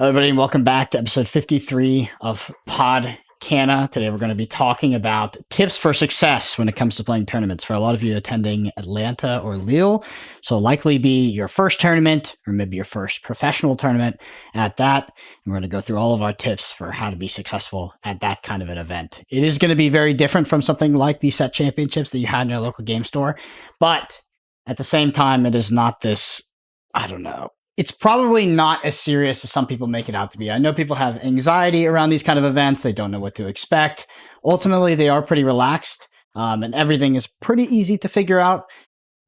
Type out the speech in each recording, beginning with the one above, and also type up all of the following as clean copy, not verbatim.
Everybody, and welcome back to episode 53 of Podcana. Today we're going to be talking about tips for success when it comes to playing tournaments. For a lot of you attending Atlanta or Lille, so likely be your first tournament or maybe your first professional tournament at that. And we're going to go through all of our tips for how to be successful at that kind of an event. It is going to be very different from something like the set championships that you had in your local game store, but at the same time, it is not this, I don't know. It's probably not as serious as some people make it out to be. I know people have anxiety around these kind of events. They don't know what to expect. Ultimately, they are pretty relaxed, and everything is pretty easy to figure out.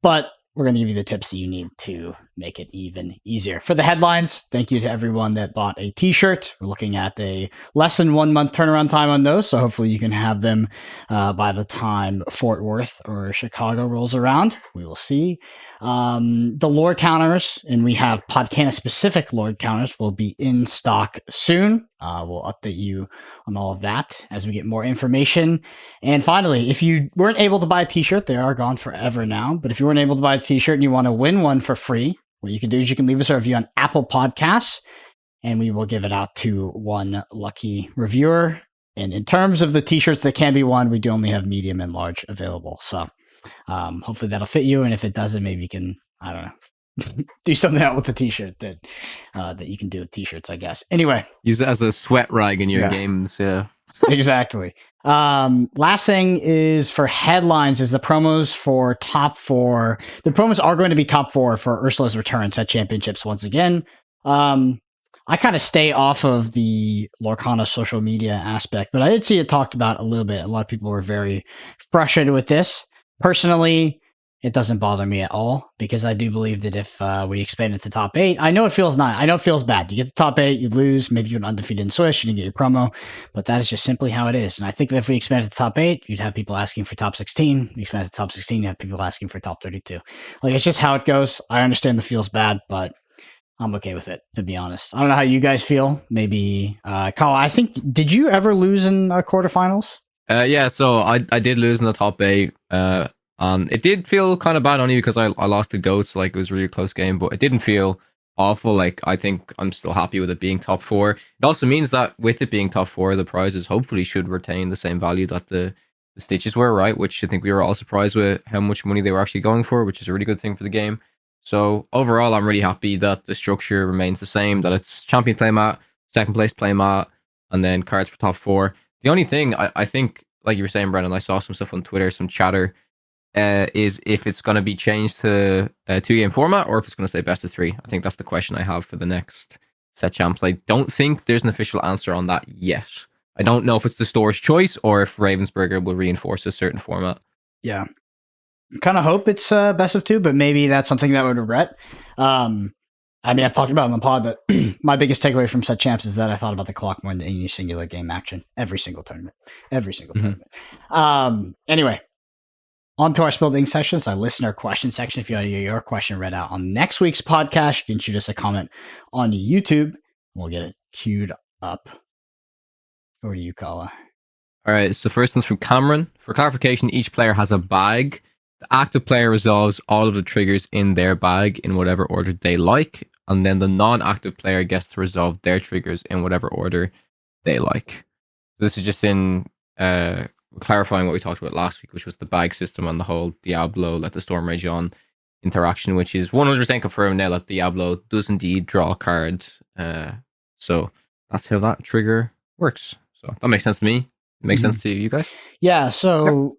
But we're going to give you the tips that you need to make it even easier. For the headlines, thank you to everyone that bought a t-shirt. We're looking at a less than 1 month turnaround time on those, so hopefully you can have them by the time Fort Worth or Chicago rolls around. We will see. The lore counters, and we have Podcana specific lore counters, will be in stock soon. We'll update you on all of that as we get more information. And finally, if you weren't able to buy a t-shirt, they are gone forever now. But if you weren't able to buy a t-shirt and you want to win one for free, what you can do is you can leave us a review on Apple Podcasts, and we will give it out to one lucky reviewer. And in terms of the t-shirts that can be won, we do only have medium and large available. So hopefully that'll fit you. And if it doesn't, maybe you can, I don't know, do something out with the t-shirt that you can do with t-shirts, I guess. Anyway, use it as a sweat rag in your games. Yeah, exactly. Last thing is for headlines is the promos for top 4. The promos are going to be top 4 for Ursula's return set championships once again. I kind of stay off of the Lorcana social media aspect, but I did see it talked about a little bit. A lot of people were very frustrated with this. Personally, it doesn't bother me at all because I do believe that if we expand it to top 8, I know it feels bad. You get the top 8, you lose, maybe you're an undefeated in Swish, you get your promo, but that is just simply how it is. And I think that if we expand it to top 8, you'd have people asking for top 16. You expand it to top 16, you have people asking for top 32. Like, it's just how it goes. I understand the feels bad, but I'm okay with it, to be honest. I don't know how you guys feel. Maybe, Kyle, did you ever lose in quarterfinals? Yeah, so I did lose in the top 8. It did feel kind of bad only because I lost the goats. Like, it was a really close game, but it didn't feel awful. Like, I think I'm still happy with it being top 4. It also means that with it being top 4, the prizes hopefully should retain the same value that the stitches were, right? Which I think we were all surprised with how much money they were actually going for, which is a really good thing for the game. So overall, I'm really happy that the structure remains the same, that it's champion playmat, second place playmat, and then cards for top 4. The only thing I think, like you were saying, Brennan, I saw some stuff on Twitter, some chatter, is if it's going to be changed to a 2-game format or if it's going to stay best of 3. I think that's the question I have for the next set champs. I don't think there's an official answer on that yet. I don't know if it's the store's choice or if Ravensburger will reinforce a certain format. Yeah. Kind of hope it's best of 2, but maybe that's something that I would regret. I mean, I've talked about it on the pod, but my biggest takeaway from set champs is that I thought about the clock more than any singular game action. Every single tournament. Anyway, on to our building sessions, our listener question section. If you want to get your question read out on next week's podcast, you can shoot us a comment on YouTube. We'll get it queued up. Over to you, Kala. All right, so first one's from Cameron. For clarification, each player has a bag. The active player resolves all of the triggers in their bag in whatever order they like, and then the non-active player gets to resolve their triggers in whatever order they like. So this is just in clarifying what we talked about last week, which was the bag system and the whole Diablo Let the Storm Rage On interaction, which is 100% confirmed now that Diablo does indeed draw cards. So that's how that trigger works. So that makes sense to me. It makes sense to you guys? Yeah, so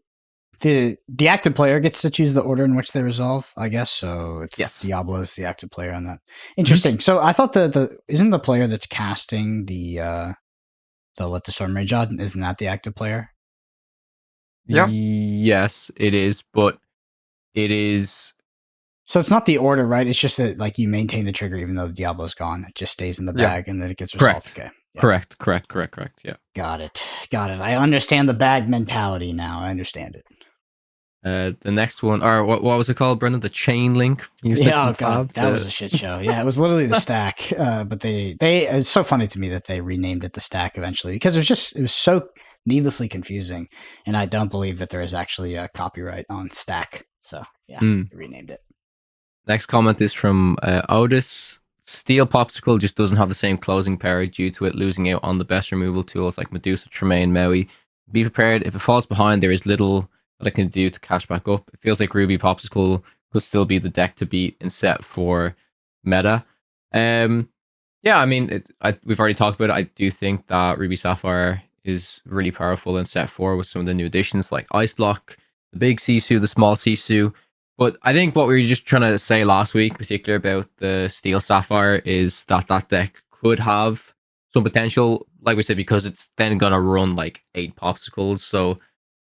the active player gets to choose the order in which they resolve, I guess. So it's Diablo's the active player on that. Interesting. So I thought the isn't the player that's casting the Let the Storm Rage On, isn't that the active player? Yeah. Yes, it is, but it is. So it's not the order, right? It's just that like you maintain the trigger even though the Diablo's gone. It just stays in the bag and then it gets resolved. Okay. Yeah. Correct. Yeah. Got it. I understand the bag mentality now. I understand it. The next one, or what was it called, Brendan? The chain link. Oh god, that was a shit show. Yeah, it was literally the stack. But they it's so funny to me that they renamed it the stack eventually because it was so needlessly confusing, and I don't believe that there is actually a copyright on stack. So yeah, they renamed it. Next comment is from Otis. Steel Popsicle just doesn't have the same closing power due to it losing out on the best removal tools like Medusa, Tremaine, Maui. Be prepared. If it falls behind, there is little that it can do to catch back up. It feels like Ruby Popsicle could still be the deck to beat in set for meta. Yeah, I mean, we've already talked about it. I do think that Ruby Sapphire is really powerful in set 4 with some of the new additions like Ice Block, the big Sisu, the small Sisu. But I think what we were just trying to say last week, particularly about the Steel Sapphire, is that that deck could have some potential, like we said, because it's then going to run like 8 Popsicles. So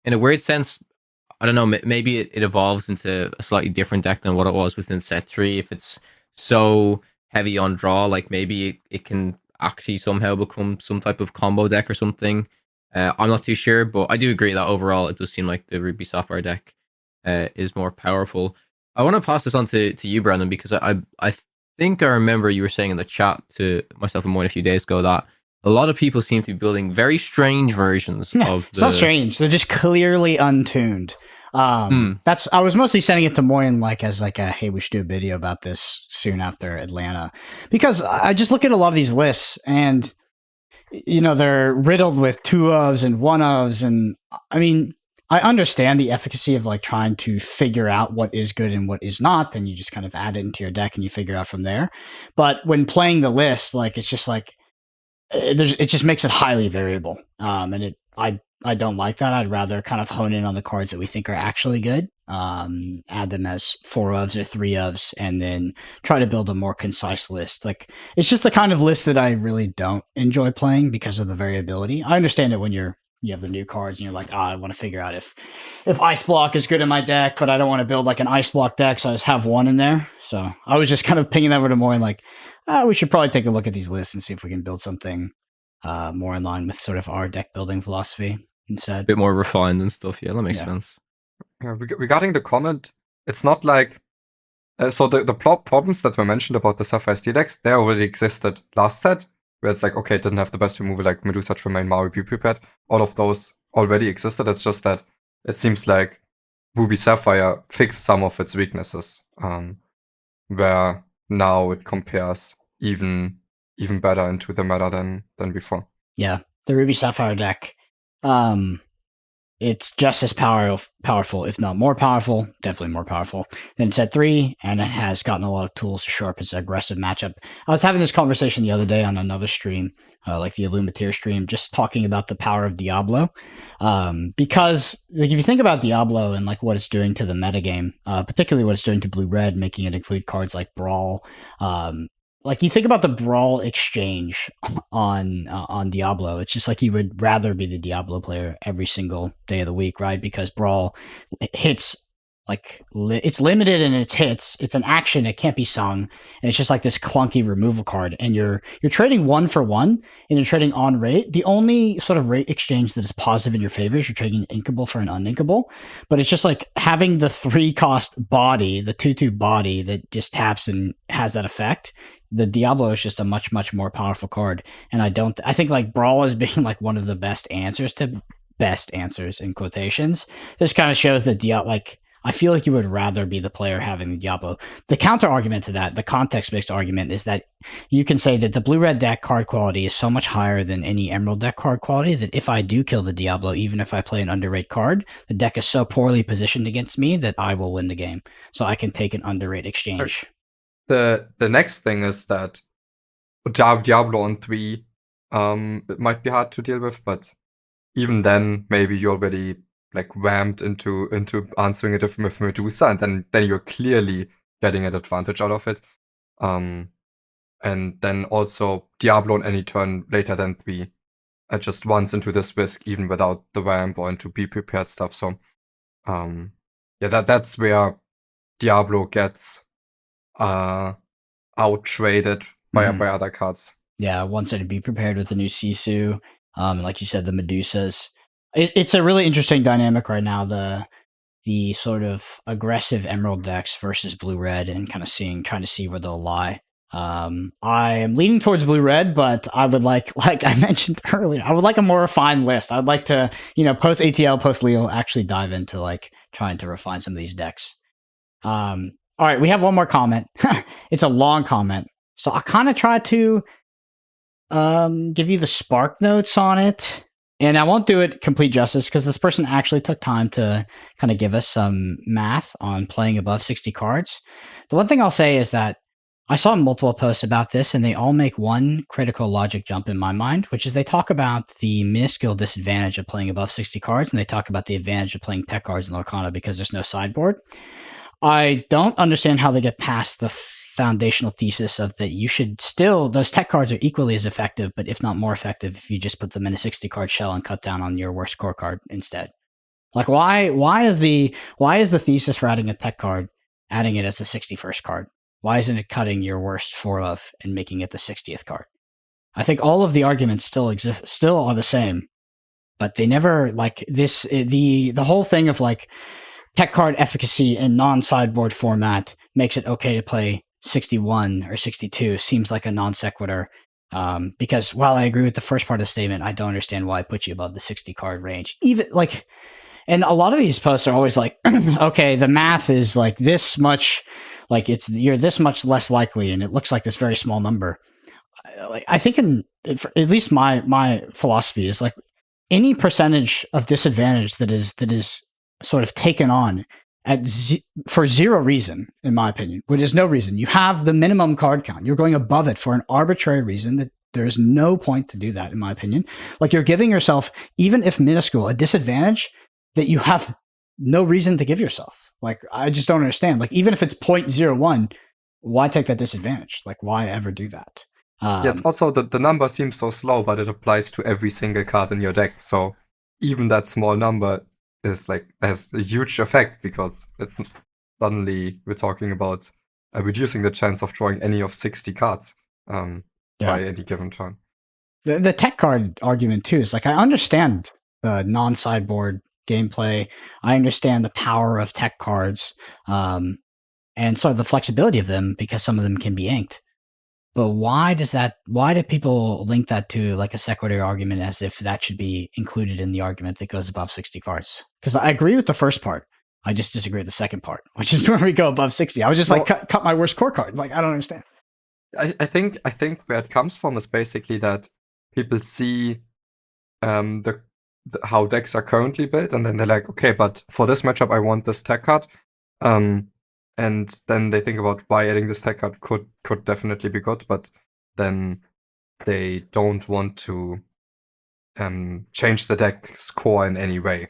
in a weird sense, I don't know, maybe it evolves into a slightly different deck than what it was within set 3. If it's so heavy on draw, like maybe it can actually somehow become some type of combo deck or something. I'm not too sure, but I do agree that overall it does seem like the Ruby Sapphire deck is more powerful. I want to pass this on to you, Brandon, because I think I remember you were saying in the chat to myself and Moine a few days ago that a lot of people seem to be building very strange versions of It's not strange. They're just clearly untuned. I was mostly sending it to Moyen as a hey, we should do a video about this soon after Atlanta, because I just look at a lot of these lists and they're riddled with 2-ofs and 1-ofs, and I mean I understand the efficacy of trying to figure out what is good and what is not, then you just kind of add it into your deck and you figure out from there. But when playing the list, it's just it just makes it highly variable, and I don't like that. I'd rather kind of hone in on the cards that we think are actually good, add them as 4-ofs or 3-ofs, and then try to build a more concise list. It's just the kind of list that I really don't enjoy playing because of the variability. I understand it when you have the new cards and you're like, I want to figure out if Ice Block is good in my deck, but I don't want to build an Ice Block deck, so I just have one in there. So I was just kind of pinging that over to Moy, we should probably take a look at these lists and see if we can build something more in line with sort of our deck building philosophy instead. A bit more refined and stuff. Yeah, that makes sense. Yeah, regarding the comment, it's not like so the problems that were mentioned about the Sapphire Steel decks, they already existed last set, where it's okay, it didn't have the best removal like Medusa, Tremaine, Maui, Be Prepared. All of those already existed. It's just that it seems like Ruby Sapphire fixed some of its weaknesses, where now it compares even better into the meta than before. Yeah, the Ruby Sapphire deck, it's just as powerful, if not more powerful, definitely more powerful than set 3, and it has gotten a lot of tools to shore up its aggressive matchup. I was having this conversation the other day on another stream, the Illuminateer stream, just talking about the power of Diablo, because if you think about Diablo and what it's doing to the metagame, particularly what it's doing to Blue-Red, making it include cards like Brawl, you think about the Brawl exchange on Diablo, it's just you would rather be the Diablo player every single day of the week, right? Because Brawl hits it's limited in its hits. It's an action; it can't be sung, and it's just this clunky removal card. And you're trading 1 for 1, and you're trading on rate. The only sort of rate exchange that is positive in your favor is you're trading an inkable for an uninkable. But it's just having the 3-cost body, the 2/2 body that just taps and has that effect. The Diablo is just a much, much more powerful card. And I think Brawl as being one of the best answers in quotations. This kind of shows that I feel you would rather be the player having the Diablo. The counter argument to that, the context-based argument, is that you can say that the blue-red deck card quality is so much higher than any emerald deck card quality that if I do kill the Diablo, even if I play an underrate card, the deck is so poorly positioned against me that I will win the game. So I can take an underrate exchange. The next thing is that Diablo on 3 it might be hard to deal with, but even then maybe you already ramped into answering it with Medusa, and then you're clearly getting an advantage out of it. And then also Diablo on any turn later than 3 just runs into this risk even without the ramp or into Be Prepared stuff. So that's where Diablo gets out-traded by other cards. Yeah, one side to Be Prepared with the new Sisu, like you said, the Medusas. It's a really interesting dynamic right now, the sort of aggressive emerald decks versus blue-red, and kind of trying to see where they'll lie. I am leaning towards blue-red, but I would like I mentioned earlier, I would like a more refined list. I'd like to, post ATL, post Leo, actually dive into trying to refine some of these decks. All right, we have one more comment. It's a long comment, So I kind of tried to give you the spark notes on it. And I won't do it complete justice because this person actually took time to kind of give us some math on playing above 60 cards. The one thing I'll say is that I saw multiple posts about this, and they all make one critical logic jump in my mind, which is they talk about the minuscule disadvantage of playing above 60 cards, and they talk about the advantage of playing tech cards in Lorcana because there's no sideboard. I don't understand how they get past the foundational thesis of that you should still, those tech cards are equally as effective, but if not more effective, if you just put them in a 60 card shell and cut down on your worst core card instead. Like why is the thesis for adding a tech card, adding it as a 61st card? Why isn't it cutting your worst 4 of and making it the 60th card? I think all of the arguments still are the same, but they never like this. The whole thing of like tech card efficacy in non-sideboard format makes it okay to play 61 or 62 seems like a non sequitur. Because while I agree with the first part of the statement, I don't understand why I put you above the 60 card range. Even like, and a lot of these posts are always like, okay, the math is like this much, like you're this much less likely, and it looks like this very small number. I think at least my philosophy is like any percentage of disadvantage that is sort of taken on for zero reason, in my opinion, which is no reason. You have the minimum card count. You're going above it for an arbitrary reason that there's no point to do that, in my opinion. Like you're giving yourself, even if minuscule, a disadvantage that you have no reason to give yourself. Like, I just don't understand. Like, even if it's 0.01, why take that disadvantage? Like, why ever do that? Yeah, it's also the number seems so slow, but it applies to every single card in your deck. So even that small number is like has a huge effect because it's suddenly we're talking about reducing the chance of drawing any of 60 cards by any given turn. The tech card argument too is like I understand the non-sideboard gameplay. I understand the power of tech cards and sort of the flexibility of them because some of them can be inked. But why do people link that to like a sequitur argument as if that should be included in the argument that goes above 60 cards? Because I agree with the first part. I just disagree with the second part, which is where we go above 60. I was just cut my worst core card. Like, I don't understand. I think where it comes from is basically that people see how decks are currently built, and then they're like, okay, but for this matchup, I want this tech card. And then they think about why adding this tech card could definitely be good, but then they don't want to change the deck's core in any way.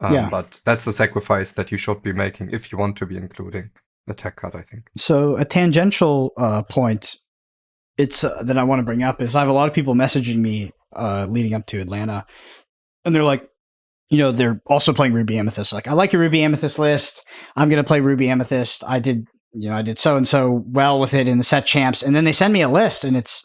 But that's the sacrifice that you should be making if you want to be including the tech card, I think. So a tangential point that I want to bring up is I have a lot of people messaging me leading up to Atlanta, and they're like, you know, they're also playing Ruby Amethyst. Like, I like your Ruby Amethyst list. I'm going to play Ruby Amethyst. I did so-and-so well with it in the set champs. And then they send me a list, and it's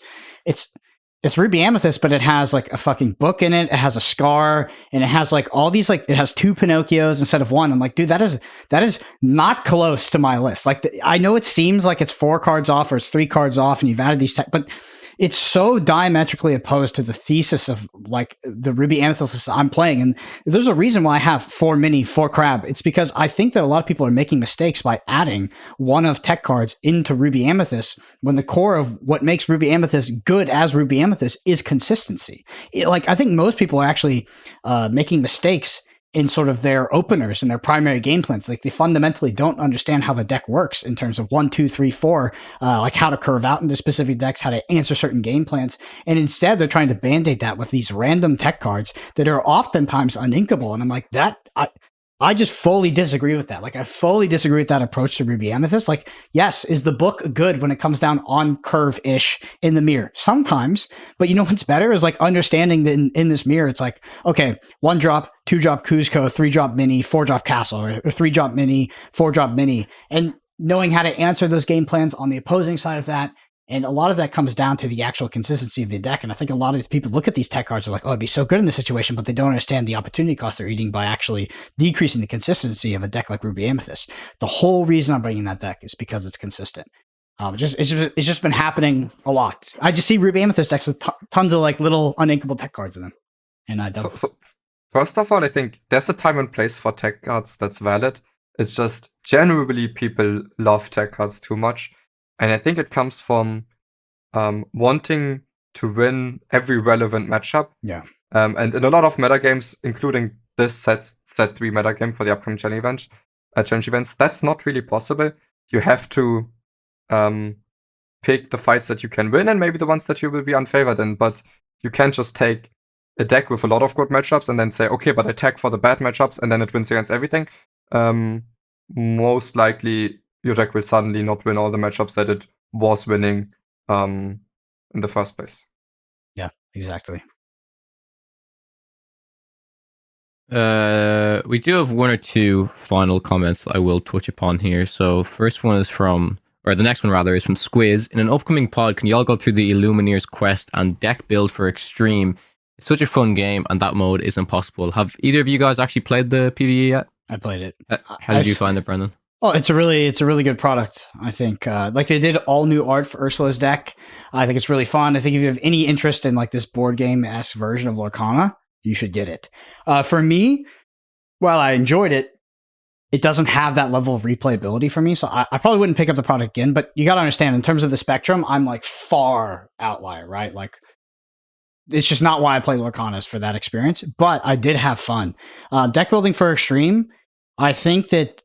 Ruby Amethyst, but it has like a fucking book in it. It has a scar, and it has like all these, like, it has 2 Pinocchios instead of 1. I'm like, dude, that is not close to my list. Like, I know it seems like it's 4 cards off or it's 3 cards off, and you've added these, but it's so diametrically opposed to the thesis of like the Ruby Amethyst I'm playing. And there's a reason why I have 4 mini, 4 crab. It's because I think that a lot of people are making mistakes by adding one of tech cards into Ruby Amethyst when the core of what makes Ruby Amethyst good as Ruby Amethyst is consistency. I think most people are actually making mistakes in sort of their openers and their primary game plans. Like, they fundamentally don't understand how the deck works in terms of 1, 2, 3, 4, like how to curve out into specific decks, how to answer certain game plans. And instead they're trying to band-aid that with these random tech cards that are oftentimes uninkable. And I'm like, I just fully disagree with that. Like, I fully disagree with that approach to Ruby Amethyst. Like, yes, is the book good when it comes down on curve-ish in the mirror? Sometimes. But you know what's better is like understanding that in this mirror, it's like, okay, 1 drop, 2 drop Kuzco, 3 drop mini, 4 drop castle, or 3 drop mini, 4 drop mini, and knowing how to answer those game plans on the opposing side of that. And a lot of that comes down to the actual consistency of the deck. And I think a lot of these people look at these tech cards and are like, oh, it'd be so good in this situation, but they don't understand the opportunity cost they're eating by actually decreasing the consistency of a deck like Ruby Amethyst. The whole reason I'm bringing that deck is because it's consistent. It's just been happening a lot. I just see Ruby Amethyst decks with tons of like little uninkable tech cards in them. And I don't. So first of all, I think there's a time and place for tech cards that's valid. It's just generally people love tech cards too much. And I think it comes from wanting to win every relevant matchup. Yeah. And in a lot of metagames, including this set 3 metagame for the upcoming challenge events, that's not really possible. You have to pick the fights that you can win and maybe the ones that you will be unfavored in, but you can't just take a deck with a lot of good matchups and then say, okay, but attack for the bad matchups and then it wins against everything. Most likely your deck will suddenly not win all the matchups that it was winning in the first place. Yeah, exactly. We do have one or two final comments that I will touch upon here. So first one is the next one rather is from Squiz. In an upcoming pod, can you all go through the Illumineer's quest and deck build for Extreme? It's such a fun game, and that mode is impossible. Have either of you guys actually played the PvE yet? I played it. How did you find it, Brendan? Oh, it's a really good product. I think like they did all new art for Ursula's deck. I think it's really fun. I think if you have any interest in like this board game-esque version of Lorcana, you should get it. For me, while I enjoyed it, it doesn't have that level of replayability for me. So I probably wouldn't pick up the product again. But you got to understand, in terms of the spectrum, I'm like far outlier, right? Like it's just not why I play Lorcanas for that experience. But I did have fun. Deck building for Extreme, I think that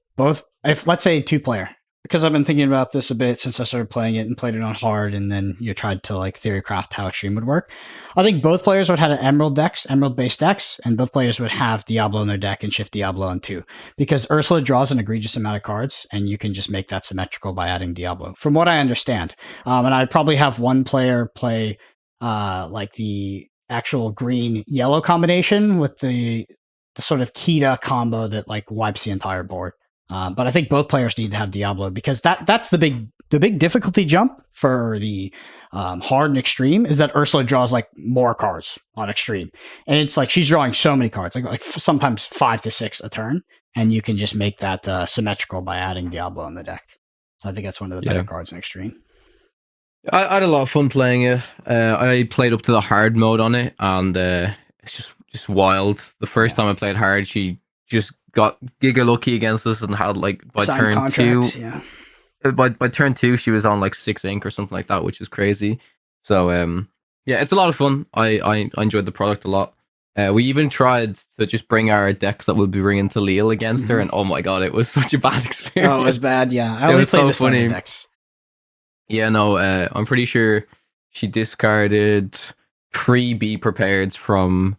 if let's say 2-player, because I've been thinking about this a bit since I started playing it and played it on hard, and then you tried to like theorycraft how Extreme would work. I think both players would have Emerald based decks, and both players would have Diablo in their deck and shift Diablo on 2, because Ursula draws an egregious amount of cards, and you can just make that symmetrical by adding Diablo, from what I understand. And I'd probably have one player play like the actual green-yellow combination with the sort of Kita combo that like wipes the entire board. But I think both players need to have Diablo, because that's the big difficulty jump for the hard and Extreme is that Ursula draws like more cards on Extreme, and it's like she's drawing so many cards, like sometimes 5 to 6 a turn, and you can just make that symmetrical by adding Diablo in the deck. So I think that's one of the better cards in Extreme. I had a lot of fun playing it. I played up to the hard mode on it, and it's just wild. The first time I played hard, she just got giga lucky against us and had like by turn 2. Yeah. By turn 2, she was on like 6 ink or something like that, which is crazy. So yeah, it's a lot of fun. I enjoyed the product a lot. We even tried to just bring our decks that we'll be bringing to Lille against her, and oh my god, it was such a bad experience. Oh, it was bad. Yeah, I only played the starter decks. Yeah, no, I'm pretty sure she discarded 3 Be Prepareds from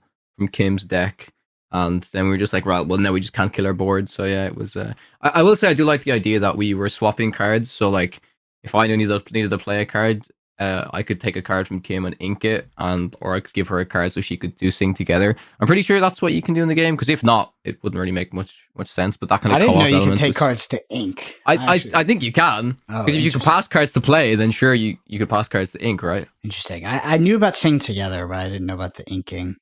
Kim's deck. And then we were just like, right, well, now we just can't kill our board. So yeah, it was. I will say I do like the idea that we were swapping cards. So like, if I needed to play a card, I could take a card from Kim and ink it, or I could give her a card so she could do Sing together. I'm pretty sure that's what you can do in the game, because if not, it wouldn't really make much sense. But that kind of I didn't know you could take cards to ink. I think you can, because if you can pass cards to play, then sure you could pass cards to ink, right? Interesting. I knew about Sing Together, but I didn't know about the inking.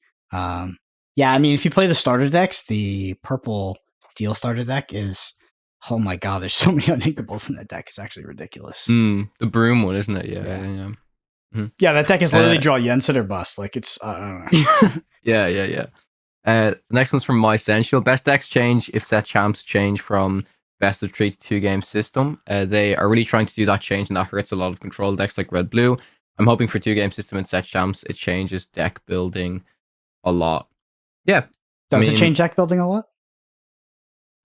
Yeah, I mean, if you play the starter decks, the purple steel starter deck is, oh my god, there's so many uninkables in that deck. It's actually ridiculous. The broom one, isn't it? Yeah. Mm-hmm. Yeah, that deck is literally draw Yensid or bust. Like, it's, I don't know. Yeah. The next one's from My Essential. Best decks change if set champs change from best of 3 to 2 game system. They are really trying to do that change, and that hurts a lot of control decks like Red Blue. I'm hoping for 2 game system and set champs, it changes deck building a lot. Yeah. Does it change deck building a lot?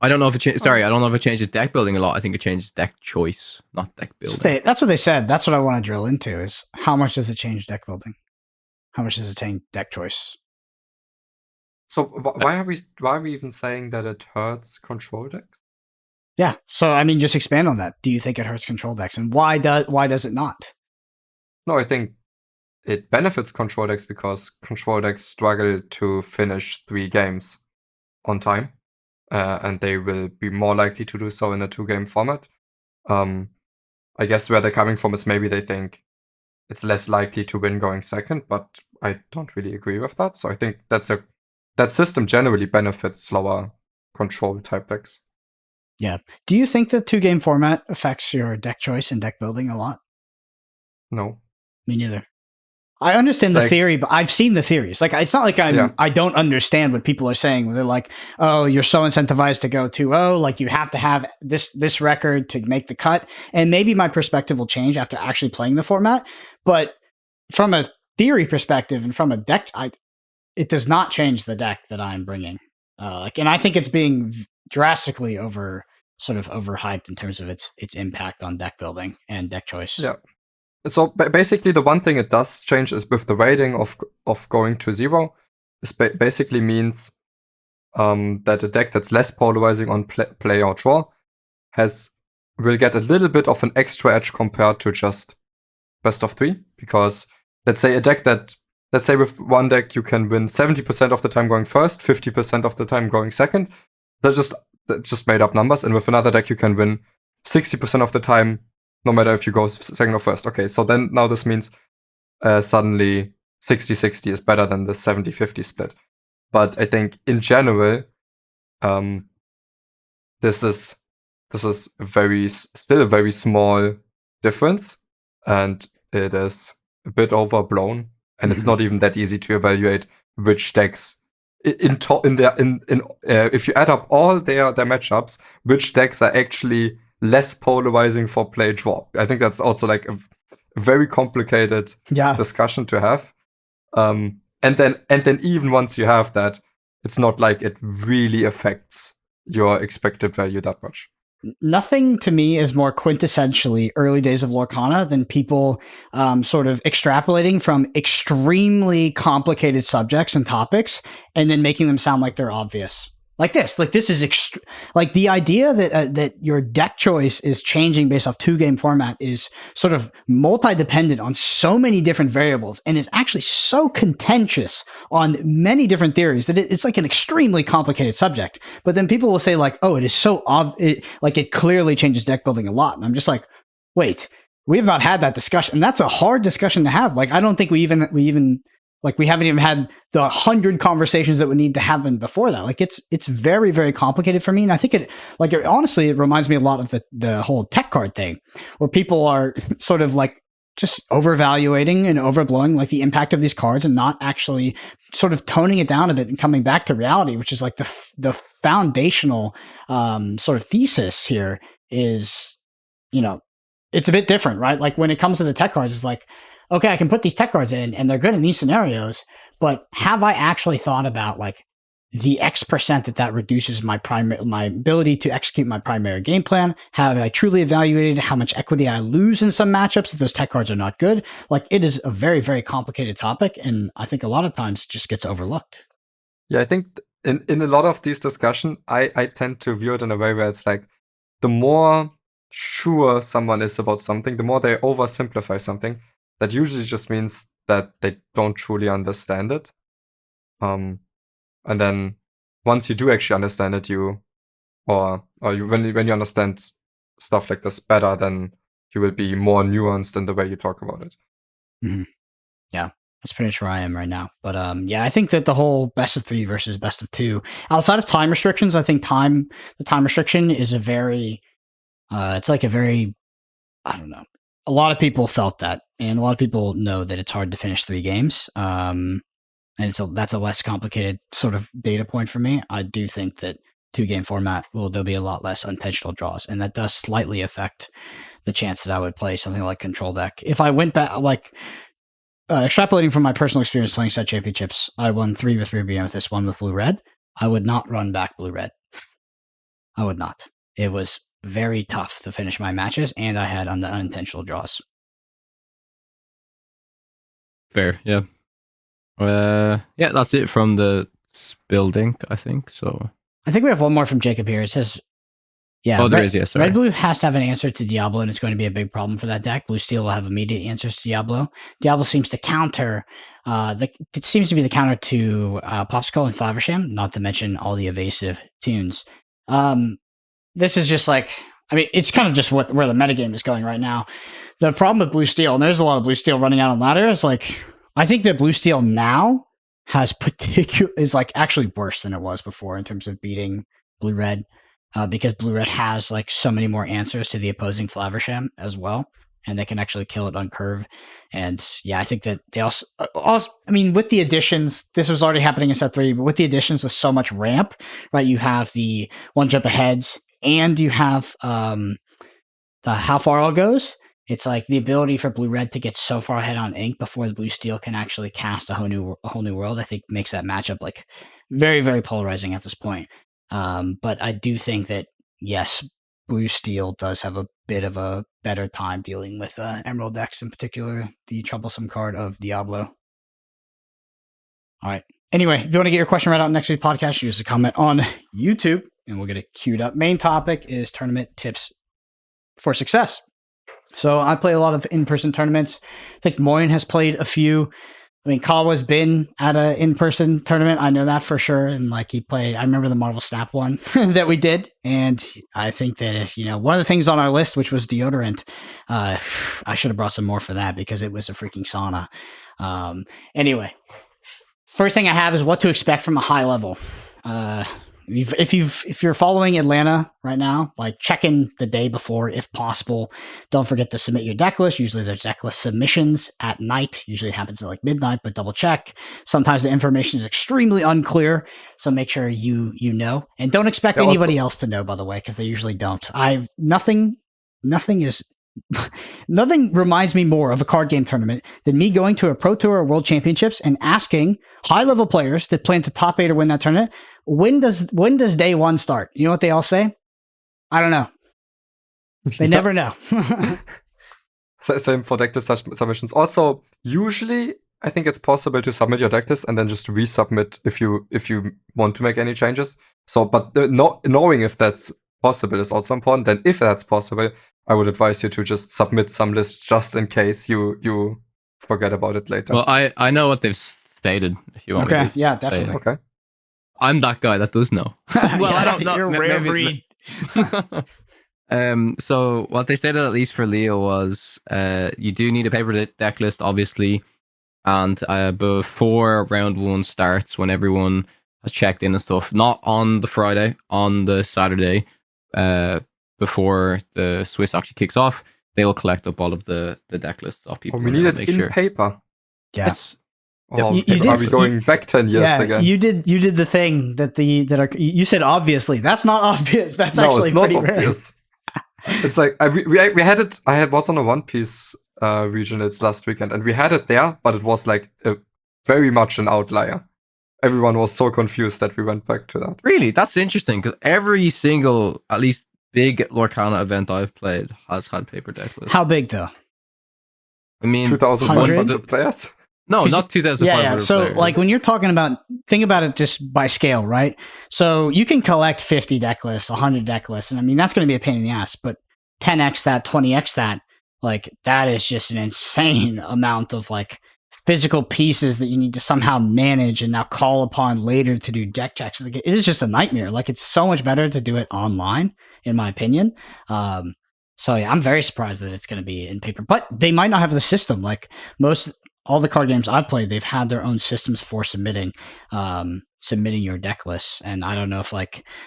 I don't know if it I don't know if it changes deck building a lot. I think it changes deck choice, not deck building. That's what they said. That's what I want to drill into, is how much does it change deck building? How much does it change deck choice? So why are we even saying that it hurts control decks? Yeah. So I mean, just expand on that. Do you think it hurts control decks, and why does it not? No, I think it benefits control decks because control decks struggle to finish 3 games on time, and they will be more likely to do so in a 2-game format. I guess where they're coming from is maybe they think it's less likely to win going second, but I don't really agree with that. So I think that system generally benefits slower control type decks. Yeah. Do you think the 2-game format affects your deck choice and deck building a lot? No. Me neither. I understand the Like- theory, but I've seen the theories. Like, it's not like I don't understand what people are saying. Where they're like, "Oh, you're so incentivized to go 2-0. Like, you have to have this record to make the cut." And maybe my perspective will change after actually playing the format. But from a theory perspective and from a deck, it does not change the deck that I'm bringing. And I think it's being drastically overhyped in terms of its impact on deck building and deck choice. Yeah. So basically, the one thing it does change is with the rating of going to 0. This basically means that a deck that's less polarizing on play or draw will get a little bit of an extra edge compared to just best of 3. Because let's say with one deck you can win 70% of the time going first, 50% of the time going second. That's just made up numbers. And with another deck you can win 60% of the time, no matter if you go second or first. Okay, so then now this means suddenly 60-60 is better than the 70-50 split. But I think in general, this is still a very small difference, and it is a bit overblown. And it's not even that easy to evaluate which decks if you add up all their matchups, which decks are actually less polarizing for play draw. I think that's also like a very complicated discussion to have. And then even once you have that, it's not like it really affects your expected value that much. Nothing to me is more quintessentially early days of Lorcana than people sort of extrapolating from extremely complicated subjects and topics and then making them sound like they're obvious. Like this is like the idea that your deck choice is changing based off 2-game format is sort of multi-dependent on so many different variables and is actually so contentious on many different theories that it's like an extremely complicated subject. But then people will say like, "Oh, it is so like it clearly changes deck building a lot," and I'm just like, "Wait, we have not had that discussion." And that's a hard discussion to have. Like, I don't think we even. Like, we haven't even had the 100 conversations that would need to happen before that. Like, it's very, very complicated for me. And I think honestly, it reminds me a lot of the whole tech card thing, where people are sort of like just overvaluating and overblowing like the impact of these cards and not actually sort of toning it down a bit and coming back to reality, which is like the foundational sort of thesis here is, it's a bit different, right? Like, when it comes to the tech cards, it's like, okay, I can put these tech cards in and they're good in these scenarios, but have I actually thought about like the X% that reduces my ability to execute my primary game plan? Have I truly evaluated how much equity I lose in some matchups if those tech cards are not good? Like, it is a very, very complicated topic, and I think a lot of times it just gets overlooked. Yeah, I think in a lot of these discussions, I tend to view it in a way where it's like, the more sure someone is about something, the more they oversimplify something. That usually just means that they don't truly understand it. And then once you do actually understand it, when you understand stuff like this better, then you will be more nuanced in the way you talk about it. Mm-hmm. Yeah, that's pretty much where I am right now. But I think that the whole best of 3 versus best of 2, outside of time restrictions, I think the time restriction is a very, it's like a very, I don't know. A lot of people felt that, and a lot of people know that it's hard to finish 3 games. And that's a less complicated sort of data point for me. I do think that 2-game format there'll be a lot less unintentional draws, and that does slightly affect the chance that I would play something like control deck. If I went back, like extrapolating from my personal experience playing set championships, I won 3 with Ruby Amethyst, 1 with blue red. I would not run back blue red. I would not. It was very tough to finish my matches, and I had on the unintentional draws. Fair, yeah. Yeah, that's it from the building, I think. So I think we have one more from Jacob here. It says, "Yeah, there is, yes. Red Blue has to have an answer to Diablo, and it's going to be a big problem for that deck. Blue Steel will have immediate answers to Diablo. Diablo seems to counter. It seems to be the counter to Popsicle and Faversham, not to mention all the evasive tunes." This is just like, I mean, it's kind of just where the metagame is going right now. The problem with Blue Steel, and there's a lot of Blue Steel running out on ladder, is like, I think that Blue Steel now is like actually worse than it was before in terms of beating Blue Red, because Blue Red has like so many more answers to the opposing Faversham as well. and they can actually kill it on curve. And yeah, I think that they also I mean, with the additions, this was already happening in set 3, but with the additions with so much ramp, right? You have the one jump aheads, and you have the how far all goes. It's like the ability for blue-red to get so far ahead on ink before the blue-steel can actually cast a whole new world, I think makes that matchup like very, very polarizing at this point. But I do think that, yes, blue-steel does have a bit of a better time dealing with Emerald decks, in particular the troublesome card of Diablo. All right. Anyway, if you want to get your question right out next week's podcast, use a comment on YouTube, and we'll get it queued up. Main topic is tournament tips for success. So I play a lot of in-person tournaments. I think Moyen has played a few. I mean, Kawa's been at an in-person tournament. I know that for sure. And like he played, I remember the Marvel Snap one that we did. And I think that if, one of the things on our list, which was deodorant, I should have brought some more for that because it was a freaking sauna. Anyway, first thing I have is what to expect from a high level. If you're following Atlanta right now, like check in the day before if possible. Don't forget to submit your deck list. Usually there's deck list submissions at night. Usually it happens at like midnight, but double check. Sometimes the information is extremely unclear, so make sure you know. And don't expect anybody else to know, by the way, because they usually don't. Nothing reminds me more of a card game tournament than me going to a Pro Tour or World Championships and asking high-level players that plan to top 8 or win that tournament, when does day one start? You know what they all say? I don't know. They never know. Same for deck list submissions. Also, usually, I think it's possible to submit your deck list and then just resubmit if you want to make any changes. So, but knowing if that's possible is also important. And if that's possible, I would advise you to just submit some lists just in case you forget about it later. Well, I know what they've stated. If you want, okay, yeah, definitely. Okay, I'm that guy that does know. Well, yeah, I don't know. You're a rare breed. So what they stated, at least for Leo, was you do need a paper deck list, obviously, and before round 1 starts, when everyone has checked in and stuff, not on the Friday, on the Saturday, before the Swiss actually kicks off, they will collect up all of the deck lists of people. Oh, we need it in paper. Yes. Oh, are we going back 10 years again? You did the thing you said obviously. That's not obvious. That's actually it's pretty not obvious. It's like we had it. I was on a One Piece regionals last weekend, and we had it there, but it was like very much an outlier. Everyone was so confused that we went back to that. Really? That's interesting, because every single, at least big Lorcana event I've played has had paper deck lists. How big though? I mean, 2,500 players? No, not 2,500 yeah. So players. like when you're talking about, think about it just by scale, right? So you can collect 50 deck lists, 100 deck lists, and I mean, that's going to be a pain in the ass, but 10x that, 20x that, like that is just an insane amount of like physical pieces that you need to somehow manage and now call upon later to do deck checks. Like, it is just a nightmare. Like, it's so much better to do it online, in my opinion. So yeah, I'm very surprised that it's going to be in paper, but they might not have the system. Like all the card games I've played, they've had their own systems for submitting your deck lists. And I don't know if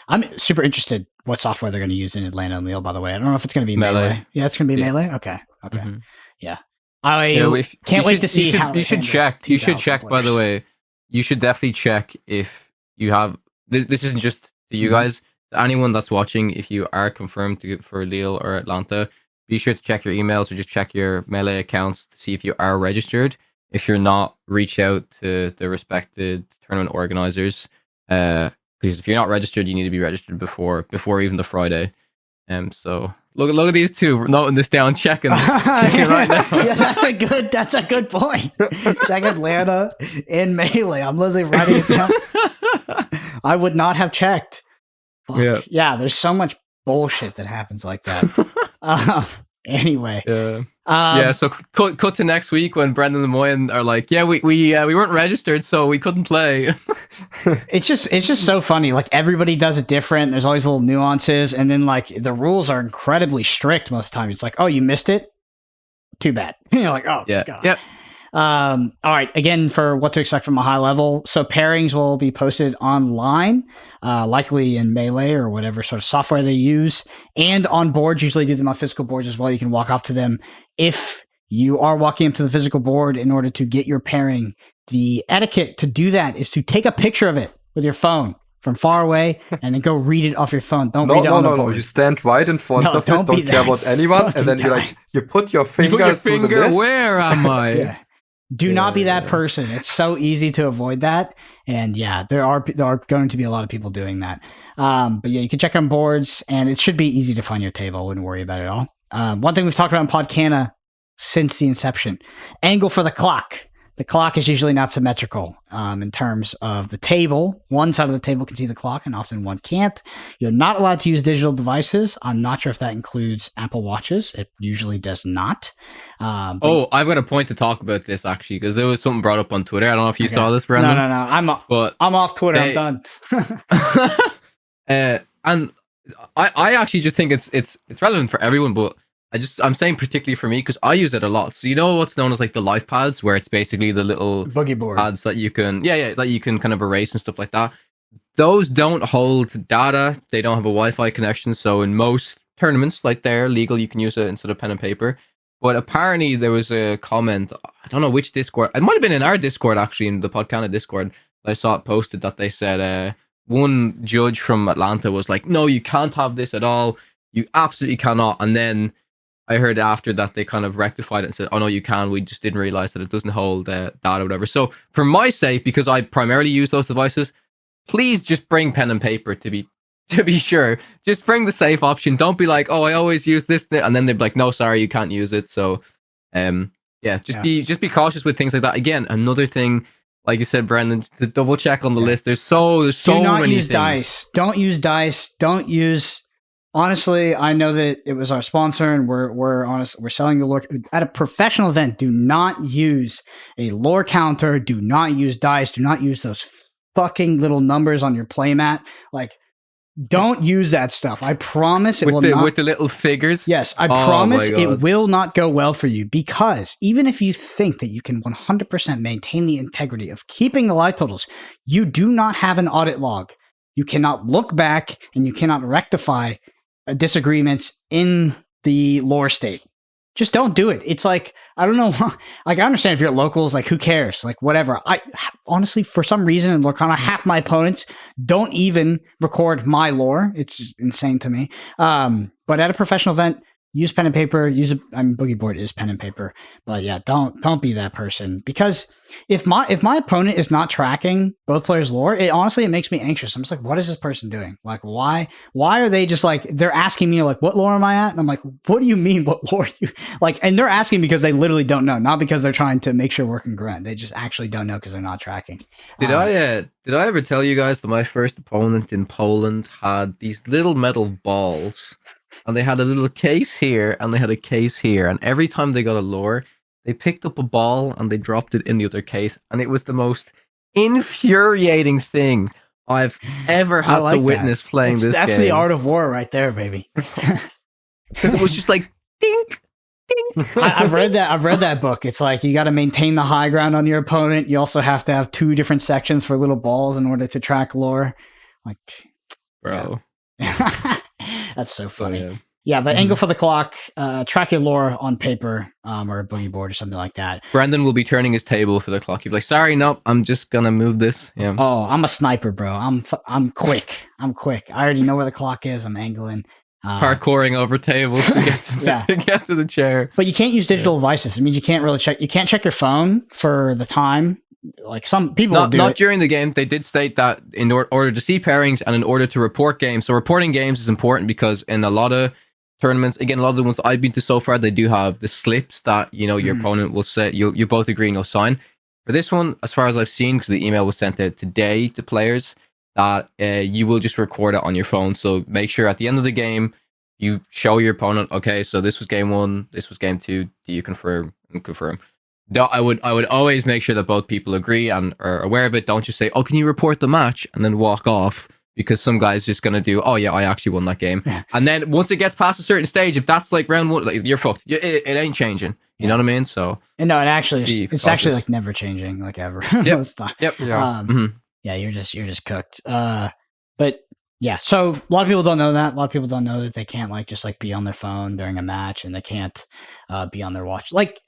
I'm super interested what software they're going to use in Atlanta and Lille, by the way. I don't know if it's going to be Melee. Yeah, it's going to be Melee. Okay. Mm-hmm. Yeah. I can't wait to see how you should check. You should check, by the way. You should definitely check if you have. This isn't just to you guys. Anyone that's watching, if you are confirmed for Lille or Atlanta, be sure to check your emails or just check your Melee accounts to see if you are registered. If you're not, reach out to the respected tournament organizers. Because if you're not registered, you need to be registered before even the Friday. So look at these two noting this down, checking right now. Yeah, that's a good point. Check Atlanta in Melee. I'm literally writing it down. I would not have checked. Fuck. Yeah, there's so much bullshit that happens like that. Anyway. So cut to next week when Brendan and Moyen are like, we weren't registered, so we couldn't play. It's just so funny. Like, everybody does it different. There's always little nuances, and then like the rules are incredibly strict most of the time. It's like, oh, you missed it? Too bad. You're like, oh, God. Yeah. All right. Again, for what to expect from a high level. So pairings will be posted online, likely in Melee or whatever sort of software they use, and on boards. Usually do them on physical boards as well. You can walk up to them. If you are walking up to the physical board in order to get your pairing, the etiquette to do that is to take a picture of it with your phone from far away and then go read it off your phone. Don't read it on the board. No. You stand right in front of it. Don't care about anyone, and then you put your finger. Where am I? Yeah. Do not be that person. It's so easy to avoid that. And yeah, there are going to be a lot of people doing that. But yeah, you can check on boards, and it should be easy to find your table. Wouldn't worry about it at all. One thing we've talked about in Podcana since the inception: angle for the clock. The clock is usually not symmetrical in terms of the table. One side of the table can see the clock, and often one can't. You're not allowed to use digital devices. I'm not sure if that includes Apple Watches. It usually does not. I've got a point to talk about this, actually, because there was something brought up on Twitter. I don't know if you saw this, Brendan. No. I'm off Twitter. I'm done. And I actually just think it's relevant for everyone, but I'm saying particularly for me because I use it a lot. So you know what's known as like the life pads, where it's basically the little boogie board pads that you can that you can kind of erase and stuff like that. Those don't hold data. They don't have a Wi-Fi connection. So in most tournaments, like they're legal, you can use it instead of pen and paper. But apparently there was a comment, I don't know which Discord, it might have been in our Discord actually, in the Podcana Discord. I saw it posted that they said one judge from Atlanta was like, no, you can't have this at all. You absolutely cannot. And then I heard after that they kind of rectified it and said, oh no, you can. We just didn't realize that it doesn't hold data or whatever. So for my sake, because I primarily use those devices, please just bring pen and paper to be sure. Just bring the safe option. Don't be like, oh, I always use this. And then they'd be like, no, sorry, you can't use it. So just be cautious with things like that. Again, another thing, like you said, Brendan, to double check on the list. There's so many things. Do not use dice. Don't use dice. Don't use... Honestly, I know that it was our sponsor, and we're honest. We're selling the lore at a professional event. Do not use a lore counter. Do not use dice. Do not use those fucking little numbers on your playmat. Like, don't use that stuff. I promise it will not. With the little figures? Yes, I promise it will not go well for you, because even if you think that you can 100% maintain the integrity of keeping the life totals, you do not have an audit log. You cannot look back, and you cannot rectify disagreements in the lore state. Just don't do it. It's like, I don't know. Like, I understand if you're at locals, like, who cares? Like, whatever. I honestly, for some reason in Lorcana, half my opponents don't even record my lore. It's just insane to me. But at a professional event, use pen and paper. Boogie board is pen and paper. But yeah, don't be that person, because if my opponent is not tracking both players' lore, it makes me anxious. I'm just like, what is this person doing? Like, why are they just like, they're asking me like, what lore am I at? And I'm like, what do you mean, what lore you like? And they're asking because they literally don't know, not because they're trying to make sure we're congruent. They just actually don't know because they're not tracking. Did I ever tell you guys that my first opponent in Poland had these little metal balls? And they had a little case here, and they had a case here. And every time they got a lore, they picked up a ball and they dropped it in the other case. And it was the most infuriating thing I've ever had to witness playing this game. That's the art of war right there, baby. Because it was just like, dink, dink. I've read that book. It's like, you got to maintain the high ground on your opponent. You also have to have 2 different sections for little balls in order to track lore. Like, bro. Yeah. That's so funny. Yeah, but angle for the clock, track your lore on paper or a boogie board or something like that. Brandon will be turning his table for the clock. He'll be like, sorry, nope, I'm just going to move this. Yeah. Oh, I'm a sniper, bro. I'm quick. I already know where the clock is. I'm angling. Parkouring over tables to get to the chair. But you can't use digital devices. It means you can't really check your phone for the time. Like, some people not during the game. They did state that in order to see pairings and in order to report games. So reporting games is important because in a lot of tournaments, again, a lot of the ones that I've been to so far, they do have the slips that, you know, your opponent will say, you both agree and you'll sign. For this one, as far as I've seen, because the email was sent out today to players, that you will just record it on your phone. So make sure at the end of the game, you show your opponent, okay, so this was game 1, this was game 2. Do you confirm? And confirm. I would always make sure that both people agree and are aware of it. Don't just say, oh, can you report the match? And then walk off because some guy's just gonna do, oh yeah, I actually won that game. And then once it gets past a certain stage, if that's like round one, like, you're fucked. It ain't changing. You know what I mean? So and no, it's cautious. actually like never changing, like ever. Yep. Most time. Yep. Yeah. Yeah, you're just cooked. But yeah, so a lot of people don't know that. A lot of people don't know that they can't like just like be on their phone during a match, and they can't be on their watch. Like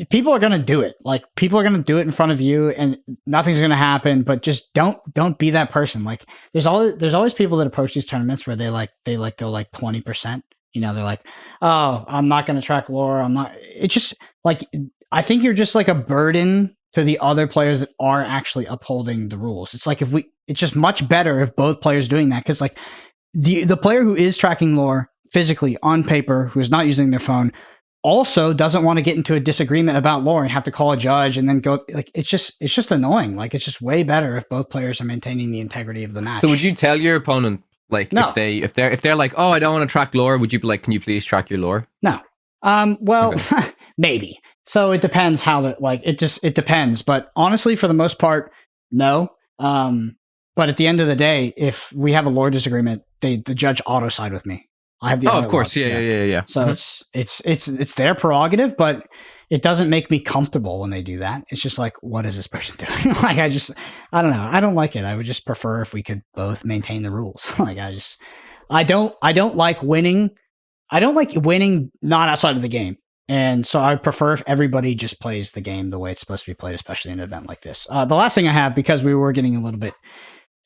people are gonna do it. Like people are gonna do it in front of you, and nothing's gonna happen. But just don't be that person. Like there's always people that approach these tournaments where they go like 20%. You know, they're like, oh, I'm not gonna track lore. I'm not. It's just like I think you're just like a burden to the other players that are actually upholding the rules. It's like it's just much better if both players doing that, because like the player who is tracking lore physically on paper, who is not using their phone, also doesn't want to get into a disagreement about lore and have to call a judge and then go like it's just annoying. Like it's just way better if both players are maintaining the integrity of the match. So would you tell your opponent like No. if they're like, oh, I don't want to track lore, would you be like, can you please track your lore? No. Well, maybe. So it depends how it depends. But honestly, for the most part, no. But at the end of the day, if we have a lore disagreement, the judge auto side with me. I have the of course, yeah. So it's their prerogative, but it doesn't make me comfortable when they do that. It's just like, what is this person doing? Like I don't know. I don't like it. I would just prefer if we could both maintain the rules. Like I don't like winning. I don't like winning not outside of the game. And so I prefer if everybody just plays the game the way it's supposed to be played, especially in an event like this. The last thing I have, because we were getting a little bit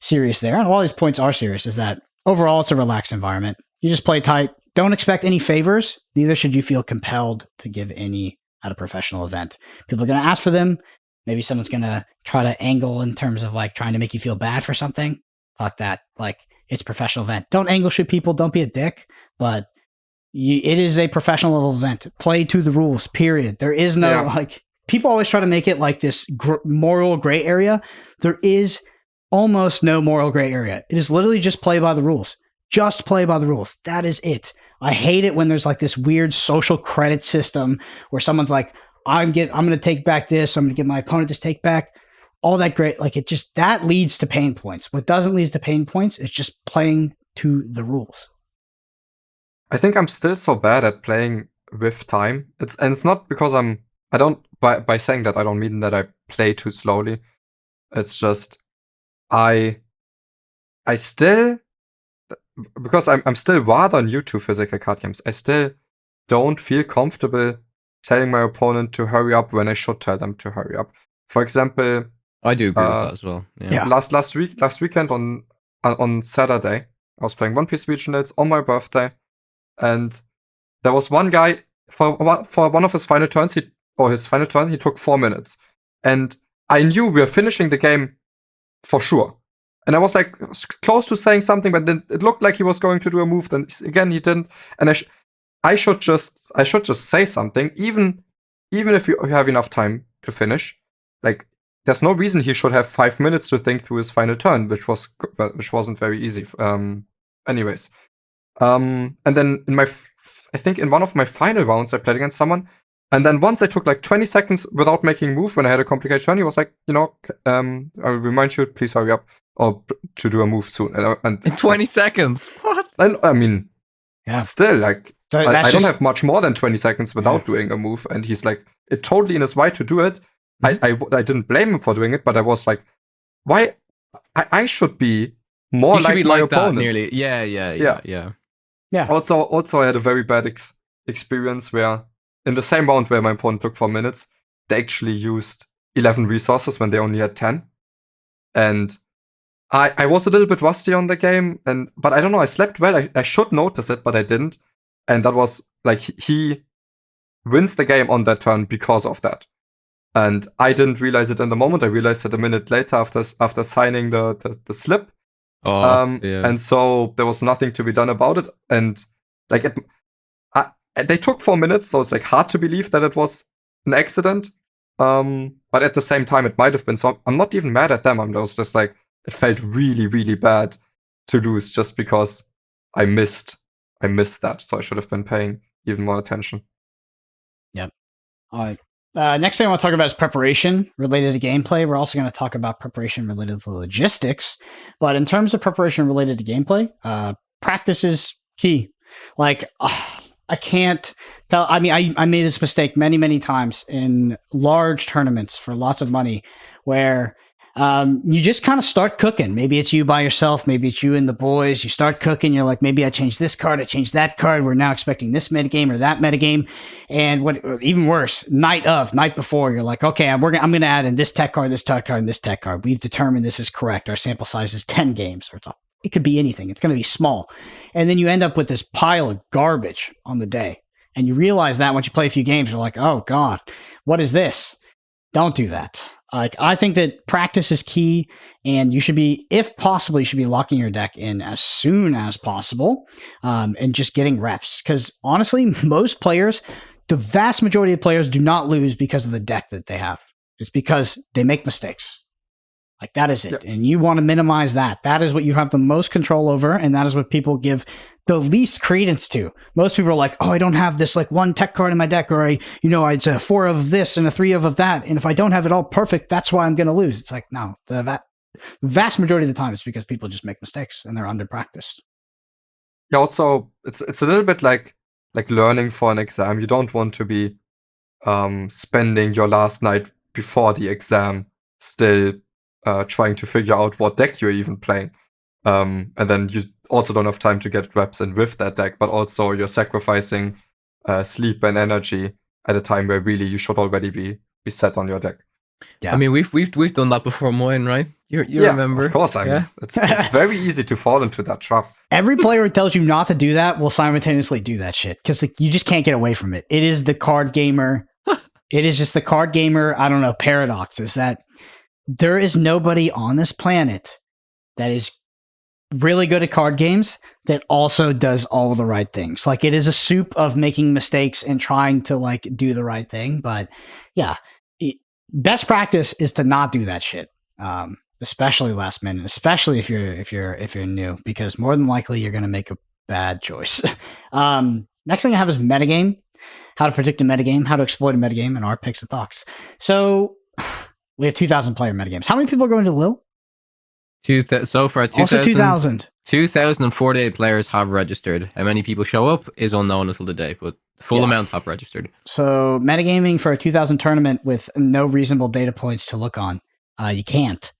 serious there, and all these points are serious, is that overall it's a relaxed environment. You just play tight. Don't expect any favors. Neither should you feel compelled to give any at a professional event. People are going to ask for them. Maybe someone's going to try to angle in terms of like trying to make you feel bad for something. Fuck that. Like it's a professional event. Don't angle shoot people. Don't be a dick. But it is a professional level event. Play to the rules, period. There is no like people always try to make it like this moral gray area. There is almost no moral gray area. It is literally just play by the rules. Just play by the rules. That is it. I hate it when there's like this weird social credit system where someone's like, I'm going to take back this. I'm going to give my opponent this take back. All that great. Like that leads to pain points. What doesn't lead to pain points is just playing to the rules. I think I'm still so bad at playing with time. It's not because by saying that I don't mean that I play too slowly. It's just I still, because I'm still rather new to physical card games, I still don't feel comfortable telling my opponent to hurry up when I should tell them to hurry up. For example, I do agree with that as well. Yeah. Last weekend on Saturday, I was playing One Piece Regionals on my birthday, and there was one guy for one of his final turns. His final turn, he took 4 minutes, and I knew we were finishing the game for sure. And I was like close to saying something, but then it looked like he was going to do a move. Then again, he didn't. And I should just say something, even if you have enough time to finish. Like, there's no reason he should have 5 minutes to think through his final turn, which wasn't very easy. Anyways, and then I think in one of my final rounds, I played against someone. And then once I took like 20 seconds without making a move when I had a complicated turn, he was like, I will remind you, please hurry up or to do a move soon. And in 20 seconds? What? I mean, still, like, I don't have much more than 20 seconds without doing a move. And he's like, it totally in his right to do it. Mm-hmm. I didn't blame him for doing it, but I was like, why? I should be more like my opponent. That, nearly. Yeah. Also, I had a very bad experience where in the same round where my opponent took 4 minutes, they actually used 11 resources when they only had 10. And I was a little bit rusty on the game, but I don't know, I slept well. I should notice it, but I didn't. And that was like, he wins the game on that turn because of that. And I didn't realize it in the moment. I realized it a minute later after signing the slip. And so there was nothing to be done about it. And like they took 4 minutes, so it's like hard to believe that it was an accident. But at the same time, it might have been. So I'm not even mad at them. I was just like, it felt really, really bad to lose just because I missed that. So I should have been paying even more attention. Yep. Next thing I want to talk about is preparation related to gameplay. We're also going to talk about preparation related to logistics. But in terms of preparation related to gameplay, practice is key. Like, I can't tell. I mean, I made this mistake many, many times in large tournaments for lots of money where you just kind of start cooking. Maybe it's you by yourself. Maybe it's you and the boys. You start cooking. You're like, maybe I changed this card. I changed that card. We're now expecting this metagame or that metagame. And what even worse, night before, you're like, okay, I'm going to add in this tech card, this tech card, and this tech card. We've determined this is correct. Our sample size is 10 games. Or it could be anything. It's going to be small. And then you end up with this pile of garbage on the day. And you realize that once you play a few games, you're like, oh God, what is this? Don't do that. Like, I think that practice is key, and you should be, if possible, you should be locking your deck in as soon as possible, and just getting reps. Because honestly, most players, the vast majority of players, do not lose because of the deck that they have. It's because they make mistakes. Like, that is it. Yep. And you want to minimize that. That is what you have the most control over, and that is what people give the least credence to. Most people are like, oh, I don't have this like one tech card in my deck, or it's a 4 of this and a 3 of that. And if I don't have it all perfect, that's why I'm going to lose. It's like, no, the vast majority of the time it's because people just make mistakes and they're under-practiced. Yeah, also, it's a little bit like learning for an exam. You don't want to be spending your last night before the exam still trying to figure out what deck you're even playing. And then you also don't have time to get reps in with that deck, but also you're sacrificing sleep and energy at a time where really you should already be set on your deck. Yeah. I mean, we've done that before, Moin, right? You remember? Of course. I mean, it's very easy to fall into that trap. Every player who tells you not to do that will simultaneously do that shit, because you just can't get away from it. It is the card gamer. It is just the card gamer, I don't know, paradox, is that there is nobody on this planet that is really good at card games that also does all the right things. Like, it is a soup of making mistakes and trying to like do the right thing. But yeah, best practice is to not do that shit. Especially last minute, especially if you're new, because more than likely you're going to make a bad choice. Next thing I have is metagame, how to predict a metagame, how to exploit a metagame, and our picks and thoughts. So we have 2,000 player metagames. How many people are going to Lille? So far, 2,048 players have registered. How many people show up is unknown until today, but the full amount have registered. So metagaming for a 2,000 tournament with no reasonable data points to look on. You can't.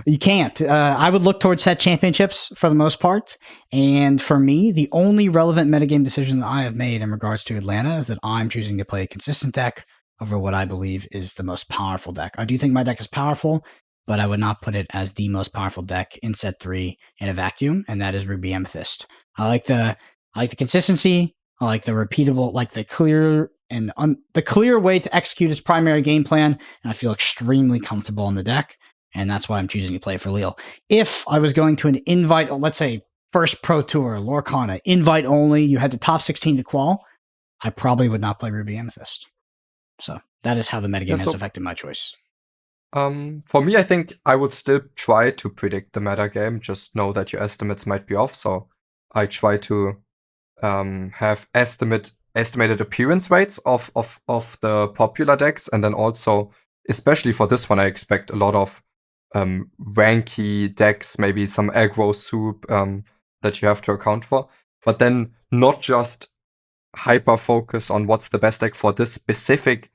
You can't. I would look towards set championships for the most part. And for me, the only relevant metagame decision that I have made in regards to Atlanta is that I'm choosing to play a consistent deck over what I believe is the most powerful deck. I do think my deck is powerful, but I would not put it as the most powerful deck in set 3 in a vacuum, and that is Ruby Amethyst. I like the consistency. I like the repeatable, like the clear and the clear way to execute his primary game plan, and I feel extremely comfortable in the deck, and that's why I'm choosing to play for Lille. If I was going to an invite, let's say first Pro Tour, Lorcana, invite only, you had the top 16 to qual, I probably would not play Ruby Amethyst. So that is how the metagame has affected my choice. For me, I think I would still try to predict the metagame, just know that your estimates might be off, so I try to have estimated appearance rates of the popular decks, and then also, especially for this one, I expect a lot of ranky decks, maybe some aggro soup that you have to account for, but then not just hyper focus on what's the best deck for this specific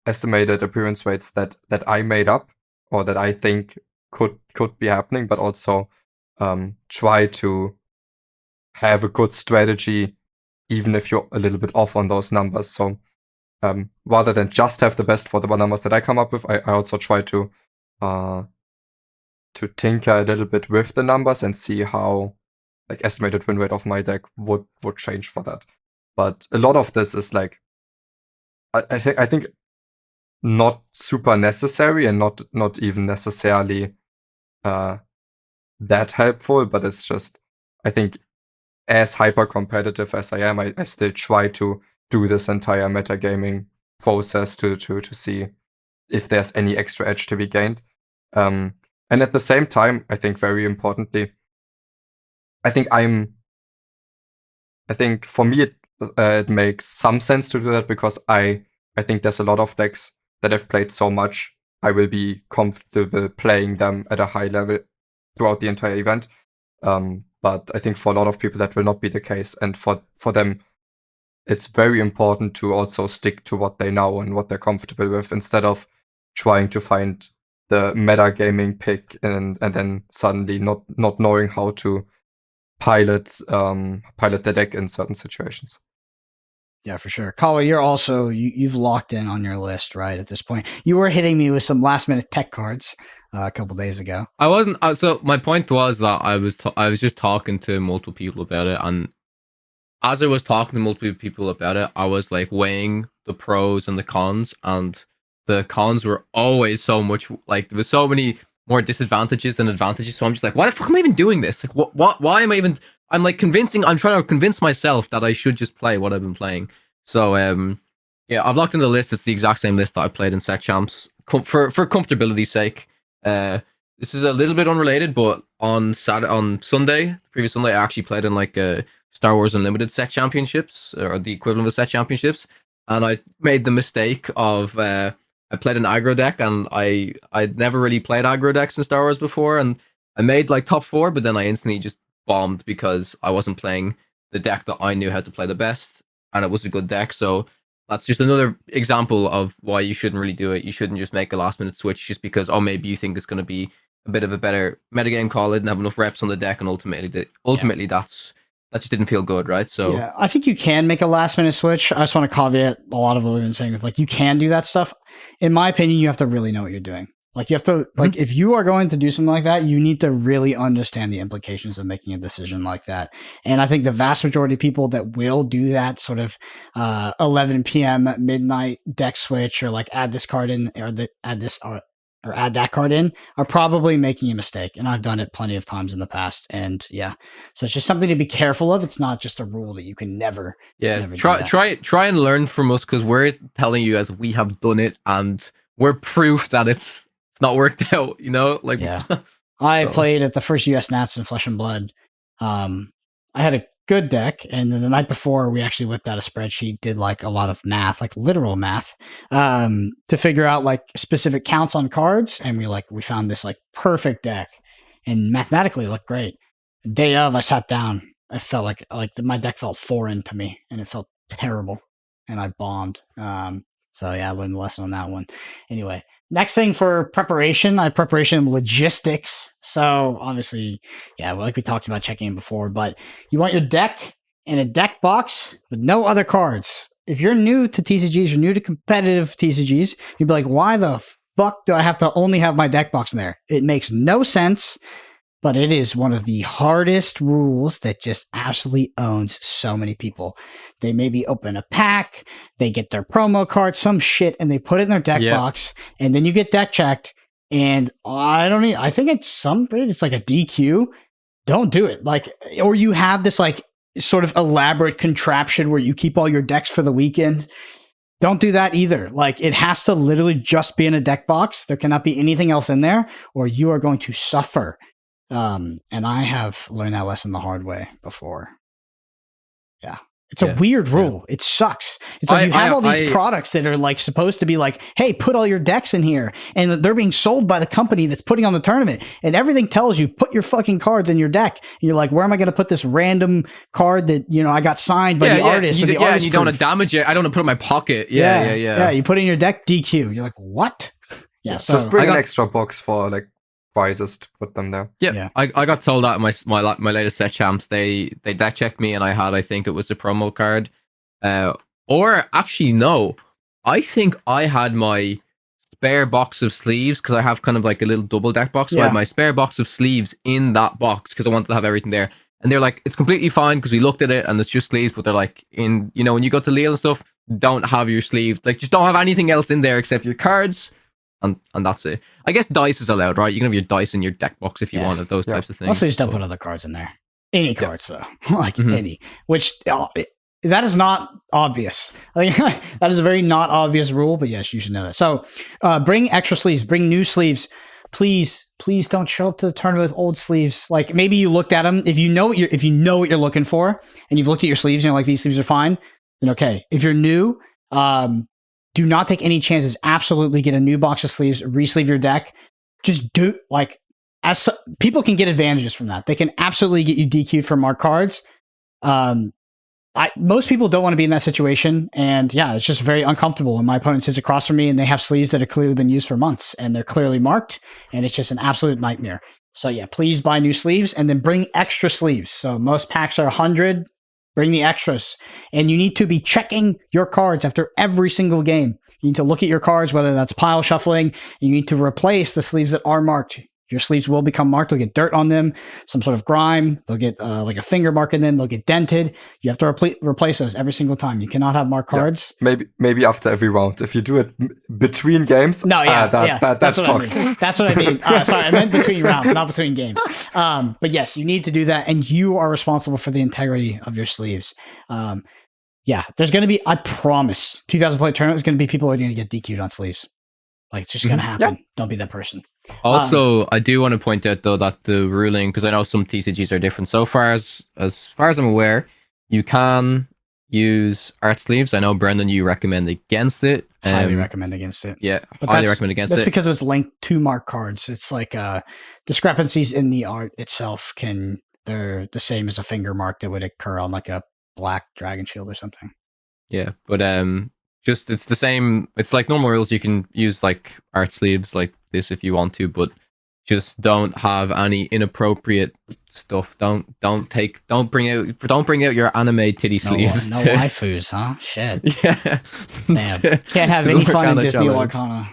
estimated appearance rates that I made up or that I think could be happening, but also try to have a good strategy even if you're a little bit off on those numbers. So rather than just have the best for the numbers that I come up with, I also try to tinker a little bit with the numbers and see how like estimated win rate of my deck would change for that. But a lot of this is like I think not super necessary and not even necessarily that helpful, but it's just, I think, as hyper competitive as I am, I still try to do this entire metagaming process to see if there's any extra edge to be gained. And at the same time, I think very importantly, I think for me it makes some sense to do that because I I think there's a lot of decks that I've played so much, I will be comfortable playing them at a high level throughout the entire event. But I think for a lot of people that will not be the case, and for them, it's very important to also stick to what they know and what they're comfortable with, instead of trying to find the metagaming pick and then suddenly not knowing how to pilot the deck in certain situations. Yeah, for sure. Kawa, you're also you've locked in on your list, right? At this point, you were hitting me with some last minute tech cards a couple days ago. I wasn't. So my point was that I was just talking to multiple people about it, and as I was talking to multiple people about it, I was like weighing the pros and the cons, and the cons were always so much like there was so many more disadvantages than advantages. So I'm just like, why the fuck am I even doing this? Like, what? Why am I even? I'm like I'm trying to convince myself that I should just play what I've been playing. So yeah, I've locked in the list. It's the exact same list that I played in Sec Champs for comfortability's sake. This is a little bit unrelated, but on Sunday, previous Sunday, I actually played in like Star Wars Unlimited Set Championships, or the equivalent of Set Championships, and I made the mistake of I played an aggro deck, and I'd never really played aggro decks in Star Wars before, and I made like top 4, but then I instantly just bombed because I wasn't playing the deck that I knew how to play the best, and it was a good deck. So that's just another example of why you shouldn't really do it. You shouldn't just make a last minute switch just because, oh, maybe you think it's going to be a bit of a better metagame call. It didn't have enough reps on the deck, and ultimately that just didn't feel good, right? So yeah, I think you can make a last minute switch. I just want to caveat a lot of what we've been saying with like you can do that stuff. In my opinion, you have to really know what you're doing. Like you have to like if you are going to do something like that, you need to really understand the implications of making a decision like that. And I think the vast majority of people that will do that sort of 11 p.m. midnight deck switch, or like add this card in, or add this or add that card in, are probably making a mistake. And I've done it plenty of times in the past. And yeah, so it's just something to be careful of. It's not just a rule that you can never. Yeah, try and learn from us, because we're telling you as we have done it, and we're proof that it's not worked out, you know? Like, yeah. I played at the first US Nats in Flesh and Blood. I had a good deck, and then the night before we actually whipped out a spreadsheet, did like a lot of math, like literal math, to figure out like specific counts on cards, and we found this like perfect deck, and mathematically it looked great. The day of, I sat down, I felt like my deck felt foreign to me, and it felt terrible, and I bombed. So yeah, I learned the lesson on that one. Anyway, next thing for preparation, I have preparation logistics. So obviously, yeah, like we talked about checking in before, but you want your deck in a deck box with no other cards. If you're new to TCGs, you're new to competitive TCGs, you'd be like, why the fuck do I have to only have my deck box in there? It makes no sense. But it is one of the hardest rules that just absolutely owns so many people. They maybe open a pack, they get their promo card, some shit, and they put it in their deck box, and then you get deck checked, and I think at some point it's like a DQ. Don't do it. Like, or you have this like sort of elaborate contraption where you keep all your decks for the weekend. Don't do that either. Like, it has to literally just be in a deck box. There cannot be anything else in there, or you are going to suffer. And I have learned that lesson the hard way before. Yeah. It's a weird rule. It sucks. It's like you have all these products that are like supposed to be like, hey, put all your decks in here. And they're being sold by the company that's putting on the tournament. And everything tells you, put your fucking cards in your deck. And you're like, where am I going to put this random card that, I got signed by the artist? And you don't want to damage it. I don't want to put it in my pocket. Yeah. You put it in your deck, DQ. You're like, what? Yeah. So just bring an extra box for like prizes to put them there. Yeah. I got told that in my latest set champs, they deck checked me, and I think it was the promo card. Or actually no, I think I had my spare box of sleeves, because I have kind of like a little double deck box. So I had my spare box of sleeves in that box because I wanted to have everything there. And they're like, it's completely fine because we looked at it and it's just sleeves, but they're like, when you go to Lille and stuff, don't have your sleeves. Like, just don't have anything else in there except your cards. And that's it. I guess dice is allowed, right? You can have your dice in your deck box if you wanted, those types of things. Also, just don't put other cards in there. Any cards, though. Like, any. Which, that is not obvious. Like, that is a very not obvious rule, but yes, you should know that. So, bring extra sleeves. Bring new sleeves. Please don't show up to the tournament with old sleeves. Like, maybe you looked at them. If you know what you're looking for, and you've looked at your sleeves and you're like, these sleeves are fine, then okay. If you're new, do not take any chances. Absolutely get a new box of sleeves, re-sleeve your deck. Just do people can get advantages from that. They can absolutely get you DQ'd for marked cards. Most people don't want to be in that situation, and yeah, it's just very uncomfortable when my opponent sits across from me and they have sleeves that have clearly been used for months and they're clearly marked, and it's just an absolute nightmare. So yeah, please buy new sleeves and then bring extra sleeves. So most packs are 100. Bring the extras, and you need to be checking your cards after every single game. You need to look at your cards, whether that's pile shuffling, and you need to replace the sleeves that are marked. Your sleeves will become marked. They'll get dirt on them, some sort of grime. They'll get like a finger mark in them. They'll get dented. You have to replace those every single time. You cannot have marked cards. Maybe after every round. If you do it between games, that's what I mean. That's what I mean. Sorry, I meant between rounds, not between games. But yes, you need to do that, and you are responsible for the integrity of your sleeves. There's going to be, I promise, 2,000 player tournament is going to be people who are going to get DQ'd on sleeves. Like, it's just going to happen. Yeah. Don't be that person. Also, I do want to point out, though, that the ruling, because I know some TCGs are different. So far as I'm aware, you can use art sleeves. I know, Brendan, you recommend against it. Highly recommend against it. Yeah, highly recommend against it. That's because it's linked to marked cards. It's like discrepancies in the art itself they're the same as a finger mark that would occur on like a black dragon shield or something. Yeah, but just it's the same. It's like normal rules. You can use like art sleeves like this if you want to, but just don't have any inappropriate stuff. Don't bring out your anime titty sleeves. No waifus, huh? Shit. Yeah. Damn. Can't have any fun in Disney Lorcana.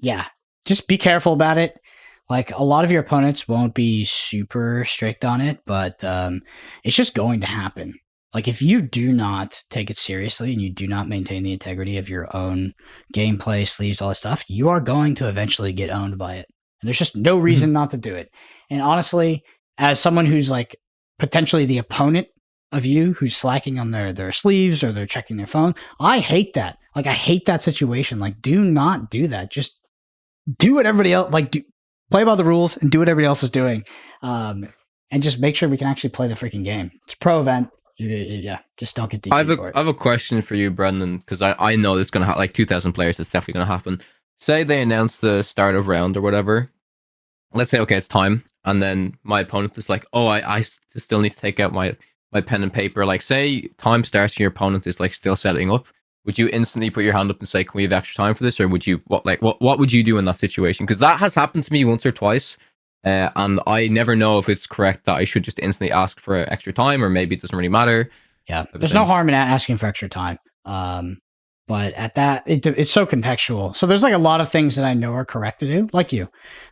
Yeah. Just be careful about it. Like, a lot of your opponents won't be super strict on it, but it's just going to happen. Like, if you do not take it seriously and you do not maintain the integrity of your own gameplay, sleeves, all that stuff, you are going to eventually get owned by it. And there's just no reason not to do it. And honestly, as someone who's like potentially the opponent of you, who's slacking on their sleeves or they're checking their phone, I hate that. Like, I hate that situation. Like, do not do that. Just do what everybody else, play by the rules and do what everybody else is doing. And just make sure we can actually play the freaking game. It's a pro event. Yeah, just don't get DQ'd for it. I have a question for you, Brendan, because I know this is going to happen. Like 2,000 players, it's definitely going to happen. Say they announce the start of round or whatever. Let's say, okay, it's time. And then my opponent is like, oh, I still need to take out my pen and paper. Like, say time starts and your opponent is like still setting up. Would you instantly put your hand up and say, can we have extra time for this? Or would you, what would you do in that situation? Because that has happened to me once or twice. And I never know if it's correct that I should just instantly ask for extra time, or maybe it doesn't really matter. Yeah, there's no harm in asking for extra time. But at that, it's so contextual. So there's like a lot of things that I know are correct to do, like you.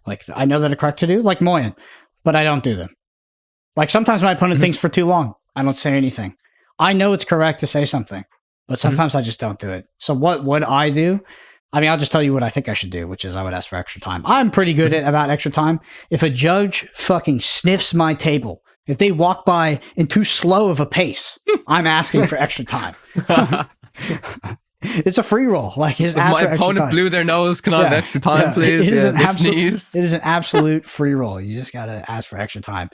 Like, I know that are correct to do, like Moyen, but I don't do them. Like, sometimes my opponent thinks for too long. I don't say anything. I know it's correct to say something, but sometimes I just don't do it. So what would I do? I mean, I'll just tell you what I think I should do, which is I would ask for extra time. I'm pretty good about extra time. If a judge fucking sniffs my table, if they walk by in too slow of a pace, I'm asking for extra time. It's a free roll. Like, just ask for extra time. My opponent blew their nose. Can I have extra time, please? It is an absolute free roll. You just got to ask for extra time.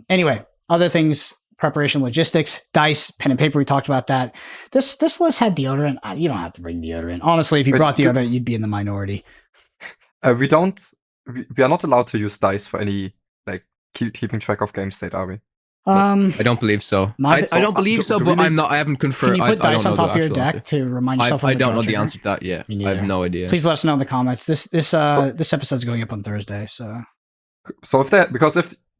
Anyway, other things. Preparation, logistics, dice, pen and paper. We talked about that. This list had deodorant. You don't have to bring deodorant. Honestly, if you brought deodorant, you'd be in the minority. We are not allowed to use dice for any keeping track of game state, are we? I don't believe so. I don't believe so, but I'm not. I haven't confirmed. Can you put dice on top of your deck to remind yourself? I don't know the answer to that yet. I have no idea. Please let us know in the comments. This episode's going up on Thursday, so if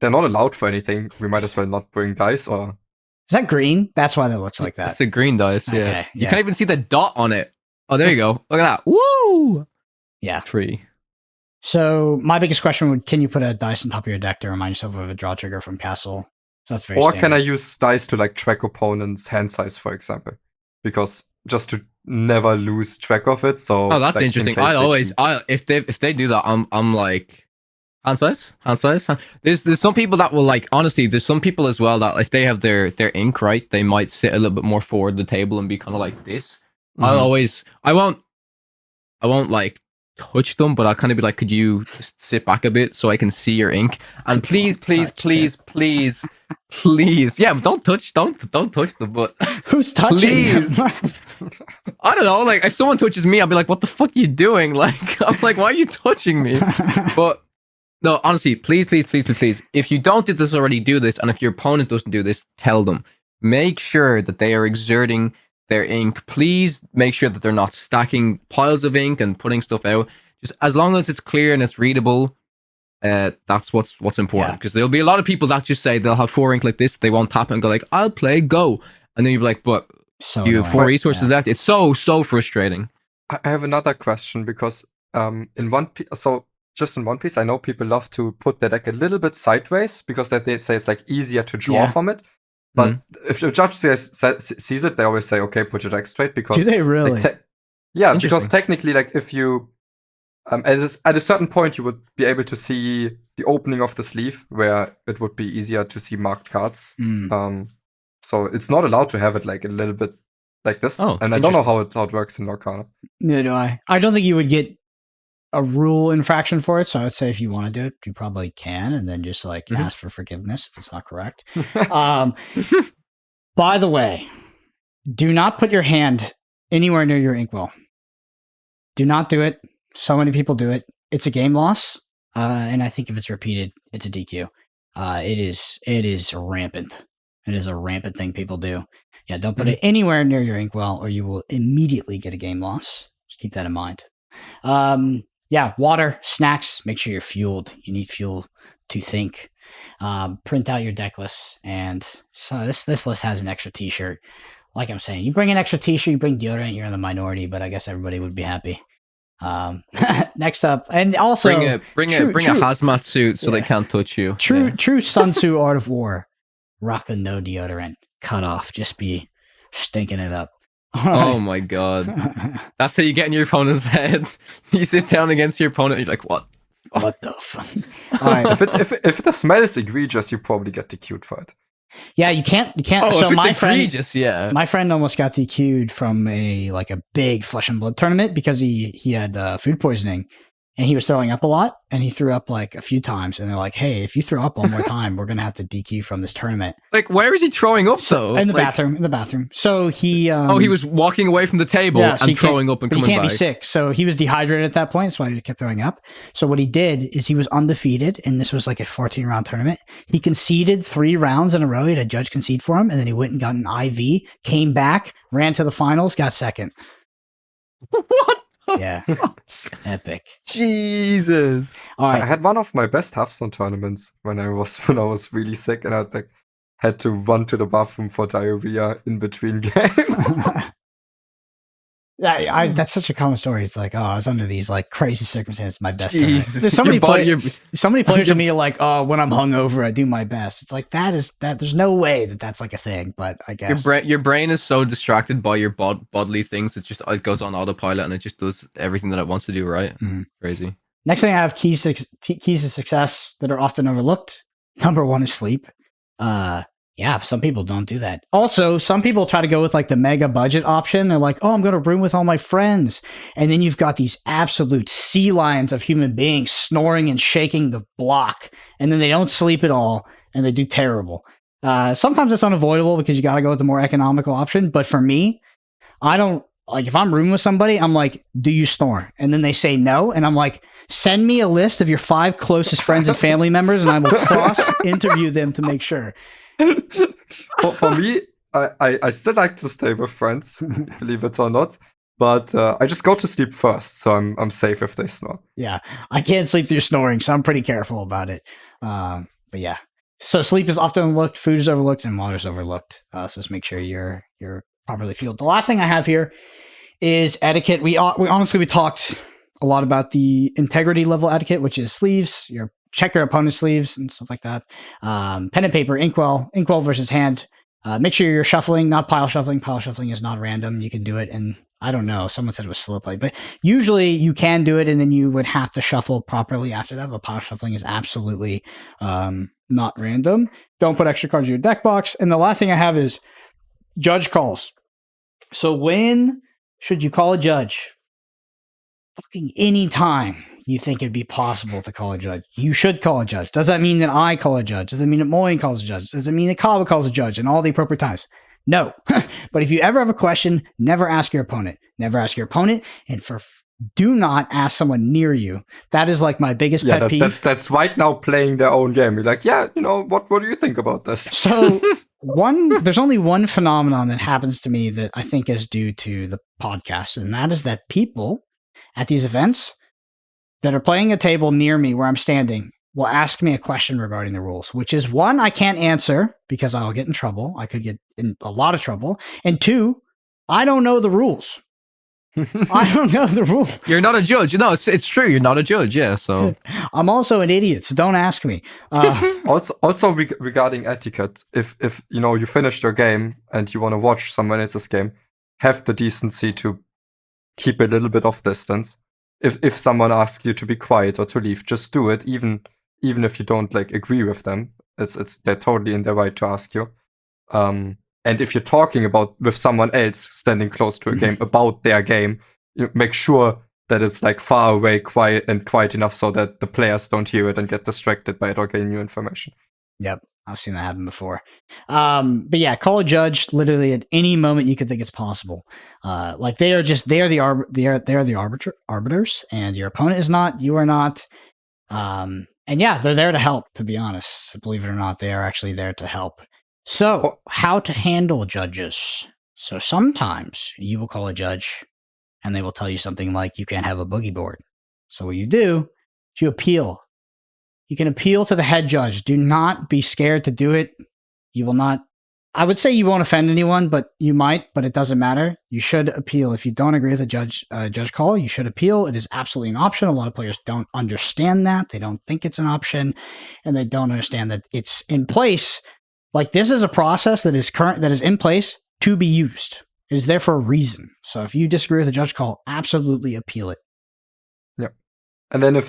they're not allowed for anything, we might as well not bring dice. Or is that green? That's why that looks like that. It's a green dice. Yeah. Okay, you can't even see the dot on it. Oh, there you go. Look at that. Woo! Yeah. Tree. So my biggest question would: can you put a dice on top of your deck to remind yourself of a draw trigger from Castle? So that's very. Or standard. can I use dice to track opponents' hand size, for example? Because just to never lose track of it. So that's interesting. If they do that, I'm like. Hand size. There's some people that will honestly, there's some people as well that if they have their ink right, they might sit a little bit more forward the table and be kind of like this. I won't touch them, but I'll kind of be like, could you just sit back a bit so I can see your ink? And please, yeah, but don't touch them. But who's touching? Please. I don't know. Like, if someone touches me, I'll be like, what the fuck are you doing? Like, I'm like, why are you touching me? But no, honestly, please. If you don't do this already, do this. And if your opponent doesn't do this, tell them. Make sure that they are exerting their ink. Please make sure that they're not stacking piles of ink and putting stuff out. Just as long as it's clear and it's readable, that's what's important. Because there'll be a lot of people that just say they'll have 4 ink like this, they won't tap it and go like, I'll play, go. And then you'll be like, but you have 4 resources left. It's so frustrating. I have another question because in One Piece, I know people love to put their deck a little bit sideways because they say it's like easier to draw from it. But if the judge sees it, they always say, okay, put your deck straight. Because do they really? Like, because technically, like if you at a certain point, you would be able to see the opening of the sleeve where it would be easier to see marked cards. So it's not allowed to have it like a little bit like this. And I don't know how it works in Lorcana. Neither do I. I don't think you would get a rule infraction for it. So I would say if you want to do it, you probably can, and then just like ask for forgiveness if it's not correct. By the way, do not put your hand anywhere near your inkwell. Do not do it. So many people do it. It's a game loss. And I think if it's repeated, it's a DQ. It is rampant. It is a rampant thing people do. Yeah, don't put it anywhere near your inkwell or you will immediately get a game loss. Just keep that in mind. Water, snacks, make sure you're fueled. You need fuel to think. Print out your deck list. And so this list has an extra t-shirt. Like I'm saying, you bring an extra t-shirt, you bring deodorant, you're in the minority, but I guess everybody would be happy. Next up, and also bring a hazmat suit so they can't touch you. True Sun Tzu art of war. Rock the no deodorant. Cut off. Just be stinking it up. Oh my god. That's how you get in your opponent's head. You sit down against your opponent and you're like, what? What the fuck? All right. If the smell is egregious, you probably get DQ'd for it. Yeah, you can't. Oh, so if it's my egregious, friend, my friend almost got DQ'd from a big Flesh and Blood tournament because he had food poisoning and he was throwing up a lot and he threw up like a few times and they're like, hey, if you throw up one more time, we're gonna have to DQ from this tournament. Like, where is he throwing up though? In the bathroom. So he he was walking away from the table and throwing up and coming back. He can't be sick. So he was dehydrated at that point. That's why he kept throwing up. So what he did is he was undefeated and this was like a 14-round tournament. He conceded 3 rounds in a row. He had a judge concede for him and then he went and got an IV, came back, ran to the finals, got second. What? Yeah. Epic. Jesus. All right. I had one of my best Hearthstone tournaments when I was really sick and I had to run to the bathroom for diarrhea in between games. That's such a common story. It's like, oh, I was under these like crazy circumstances. My best. Jesus. So many players to me are like, oh, when I'm hungover, I do my best. It's like that. There's no way that's like a thing. But I guess your brain is so distracted by your bodily things. It goes on autopilot and it just does everything that it wants to do. Right? Crazy. Next thing I have keys to success that are often overlooked. Number 1 is sleep. Yeah, some people don't do that. Also, some people try to go with like the mega budget option. They're like, oh, I'm going to room with all my friends. And then you've got these absolute sea lions of human beings snoring and shaking the block. And then they don't sleep at all and they do terrible. Sometimes it's unavoidable because you got to go with the more economical option. But for me, I don't like if I'm rooming with somebody, I'm like, do you snore? And then they say no. And I'm like, send me a list of your 5 closest friends and family members and I will cross interview them to make sure. For me, I still like to stay with friends, believe it or not. But I just go to sleep first, so I'm safe if they snore. Yeah, I can't sleep through snoring, so I'm pretty careful about it. But yeah, so sleep is often overlooked, food is overlooked, and water is overlooked. So just make sure you're properly fueled. The last thing I have here is etiquette. We talked a lot about the integrity level etiquette, which is sleeves. Check your opponent's sleeves and stuff like that. Pen and paper, inkwell versus hand. Make sure you're shuffling, not pile shuffling. Pile shuffling is not random. You can do it, and I don't know. Someone said it was slow play, but usually you can do it, and then you would have to shuffle properly after that. But pile shuffling is absolutely not random. Don't put extra cards in your deck box. And the last thing I have is judge calls. So when should you call a judge? fucking any time you think it'd be possible to call a judge, you should call a judge. Does that mean that I call a judge? Does it mean that Moyne calls a judge? Does it mean that Kava calls a judge in all the appropriate times? No. But if you ever have a question, never ask your opponent. Never ask your opponent. And do not ask someone near you. That is like my biggest pet peeve. That's right now playing their own game. You're like, yeah, what do you think about this? So there's only one phenomenon that happens to me that I think is due to the podcast, and that is that people at these events that are playing a table near me where I'm standing will ask me a question regarding the rules, which is one, I can't answer because I'll get in trouble. I could get in a lot of trouble. And two, I don't know the rules. I don't know the rule. You're not a judge. No, it's true. You're not a judge. Yeah. So I'm also an idiot. So don't ask me. Also regarding etiquette, if you finished your game and you want to watch someone else's game, have the decency to keep a little bit of distance. If someone asks you to be quiet or to leave, just do it. Even if you don't agree with them, they're totally in their right to ask you. And if you're talking with someone else standing close to a game about their game, make sure that it's far away, quiet enough so that the players don't hear it and get distracted by it or gain new information. Yep, I've seen that happen before. But yeah, call a judge literally at any moment you could think it's possible. They are the arbiters, and your opponent is not. You are not. And yeah, they're there to help. To be honest, believe it or not, they are actually there to help. So, how to handle judges. So sometimes you will call a judge and they will tell you something like, you can't have a boogie board. So what you do is you appeal. You can appeal to the head judge. Do not be scared to do it. You will not, I would say you won't offend anyone, but you might, but it doesn't matter. You should appeal. If you don't agree with a judge call, you should appeal. It is absolutely an option. A lot of players don't understand that. They don't think it's an option, and they don't understand that it's in place. This is a process that is in place to be used. It is there for a reason. So if you disagree with a judge call, absolutely appeal it. Yeah. And then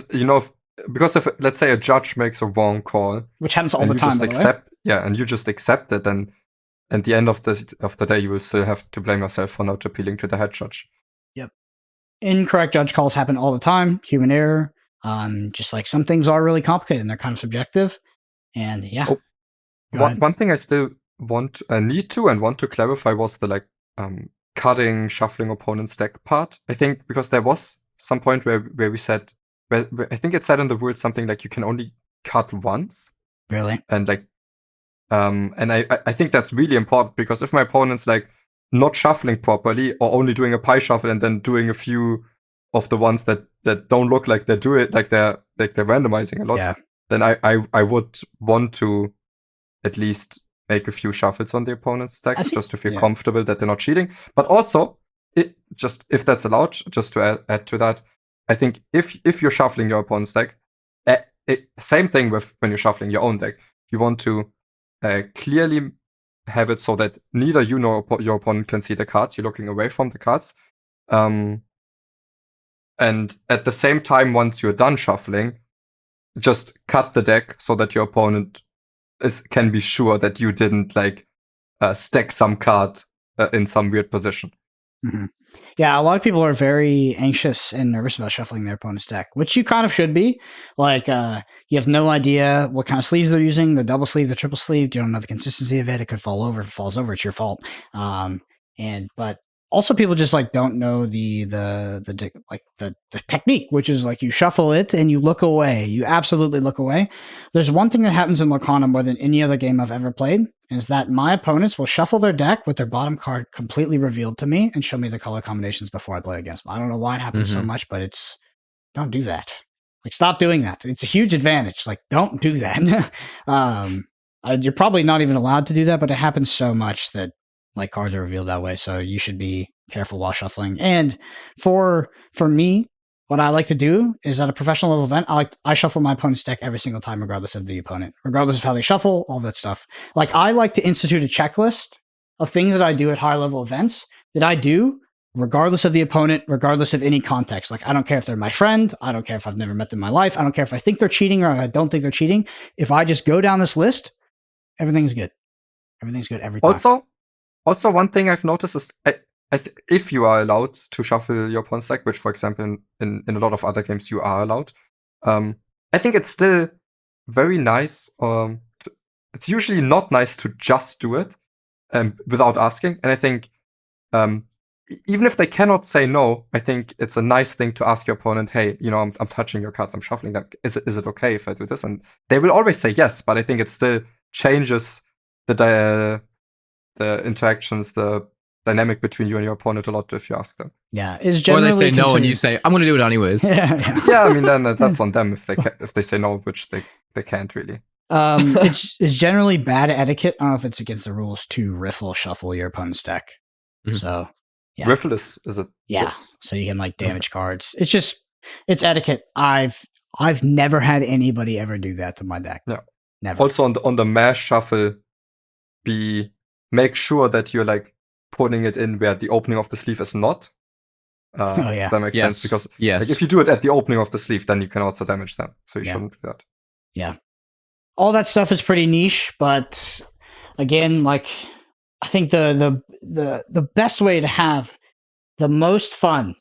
because if let's say a judge makes a wrong call, which happens all the time, and you just accept it, then at the end of the day, you will still have to blame yourself for not appealing to the head judge. Yep. Incorrect judge calls happen all the time. Human error. Just some things are really complicated and they're kind of subjective. And yeah. One thing I still want to clarify was the cutting, shuffling opponent's deck part. I think because there was some point where we said, where I think it said in the rules something like you can only cut once. Really? And and I think that's really important, because if my opponent's not shuffling properly or only doing a pie shuffle and then doing a few of the ones that don't look like they're doing they're randomizing a lot, then I would want to at least make a few shuffles on the opponent's deck just to feel comfortable that they're not cheating. But also, if that's allowed, just to add to that, I think if you're shuffling your opponent's deck, same thing with when you're shuffling your own deck, you want to clearly have it so that neither you nor your opponent can see the cards. You're looking away from the cards. And at the same time, once you're done shuffling, just cut the deck so that your opponent can be sure that you didn't stack some card in some weird position. Mm-hmm. Yeah, a lot of people are very anxious and nervous about shuffling their opponent's deck, which you kind of should be. You have no idea what kind of sleeves they're using. They're double sleeve, they're triple sleeve. You don't know the consistency of it. It could fall over. If it falls over, it's your fault. But also people just don't know the technique, which is you shuffle it and you look away. You absolutely look away. There's one thing that happens in Lorcana more than any other game I've ever played, is that my opponents will shuffle their deck with their bottom card completely revealed to me and show me the color combinations before I play against them. I don't know why it happens so much, but don't do that. Stop doing that. It's a huge advantage. Don't do that. You're probably not even allowed to do that, but it happens so much that cards are revealed that way. So you should be careful while shuffling. And for me, what I like to do is at a professional level event, I shuffle my opponent's deck every single time, regardless of the opponent, regardless of how they shuffle, all that stuff. I like to institute a checklist of things that I do at high level events that I do regardless of the opponent, regardless of any context. I don't care if they're my friend. I don't care if I've never met them in my life. I don't care if I think they're cheating or I don't think they're cheating. If I just go down this list, everything's good. Everything's good every time. Also, one thing I've noticed is if you are allowed to shuffle your opponent's deck, which, for example, in a lot of other games you are allowed, I think it's still very nice. It's usually not nice to just do it without asking. And I think even if they cannot say no, I think it's a nice thing to ask your opponent, hey, I'm touching your cards, I'm shuffling them. Is it okay if I do this? And they will always say yes, but I think it still changes the interactions, the dynamic between you and your opponent a lot if you ask them. Yeah, is generally or they say no and you say, I'm going to do it anyways. Yeah, I mean, then that's on them if they say no, which they can't really. It's generally bad etiquette. I don't know if it's against the rules to riffle shuffle your opponent's deck. Mhm. So yeah. Riffle is it? Yeah, Yes. so you can like damage cards. It's etiquette. I've never had anybody ever do that to my deck. Yeah. Never. Also on the mash shuffle, make sure that you're like putting it in where the opening of the sleeve is not. Oh, yeah. That makes sense because yes. like, if you do it at the opening of the sleeve, then you can also damage them. So you Yeah. shouldn't do that. Yeah. All that stuff is pretty niche, but again, like I think the best way to have the most fun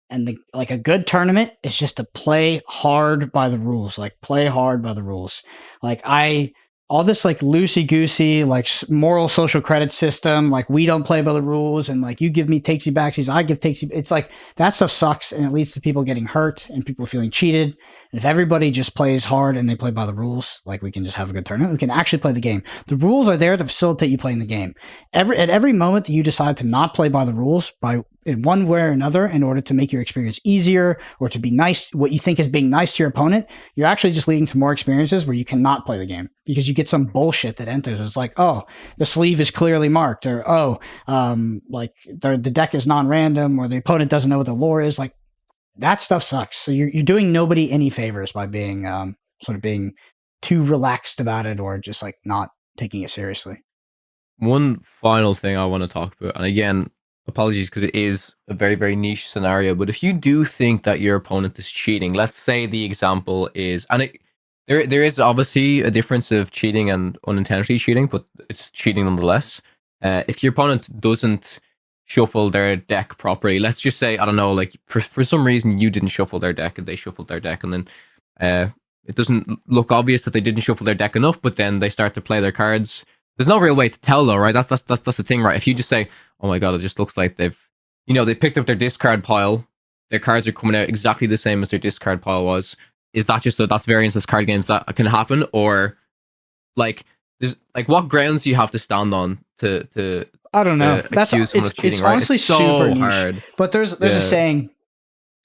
and like a good tournament is just to play hard by the rules. Like play hard by the rules. Like all this like loosey goosey like moral social credit system. Like we don't play by the rules, and like you give me takesy backsies, I give takesy. It's like that stuff sucks, and it leads to people getting hurt and people feeling cheated. And if everybody just plays hard and they play by the rules, like we can just have a good tournament. We can actually play the game. The rules are there to facilitate you playing the game. At every moment that you decide to not play by the rules, in one way or another, in order to make your experience easier or to be nice, what you think is being nice to your opponent, you're actually just leading to more experiences where you cannot play the game because you get some bullshit that enters. It's like, oh, the sleeve is clearly marked, or like the deck is non-random, or the opponent doesn't know what the lore is. Like that stuff sucks. So you're doing nobody any favors by being sort of being too relaxed about it or just like not taking it seriously. One final thing I want to talk about, and again, apologies because it is a very, very niche scenario, but if you do think that your opponent is cheating, let's say the example is, and there is obviously a difference of cheating and unintentionally cheating, but it's cheating nonetheless. If your opponent doesn't shuffle their deck properly, let's just say, I don't know, like for some reason you didn't shuffle their deck and they shuffled their deck, and then it doesn't look obvious that they didn't shuffle their deck enough, but then they start to play their cards. There's no real way to tell though, right? That's the thing, right? If you just say, oh my god, it just looks like they picked up their discard pile, their cards are coming out exactly the same as their discard pile was. Is that just that's variance as card games that can happen? Or like there's like what grounds do you have to stand on to I don't know. Accuse someone of cheating, it's right? honestly It's so super niche. hard. But there's a saying,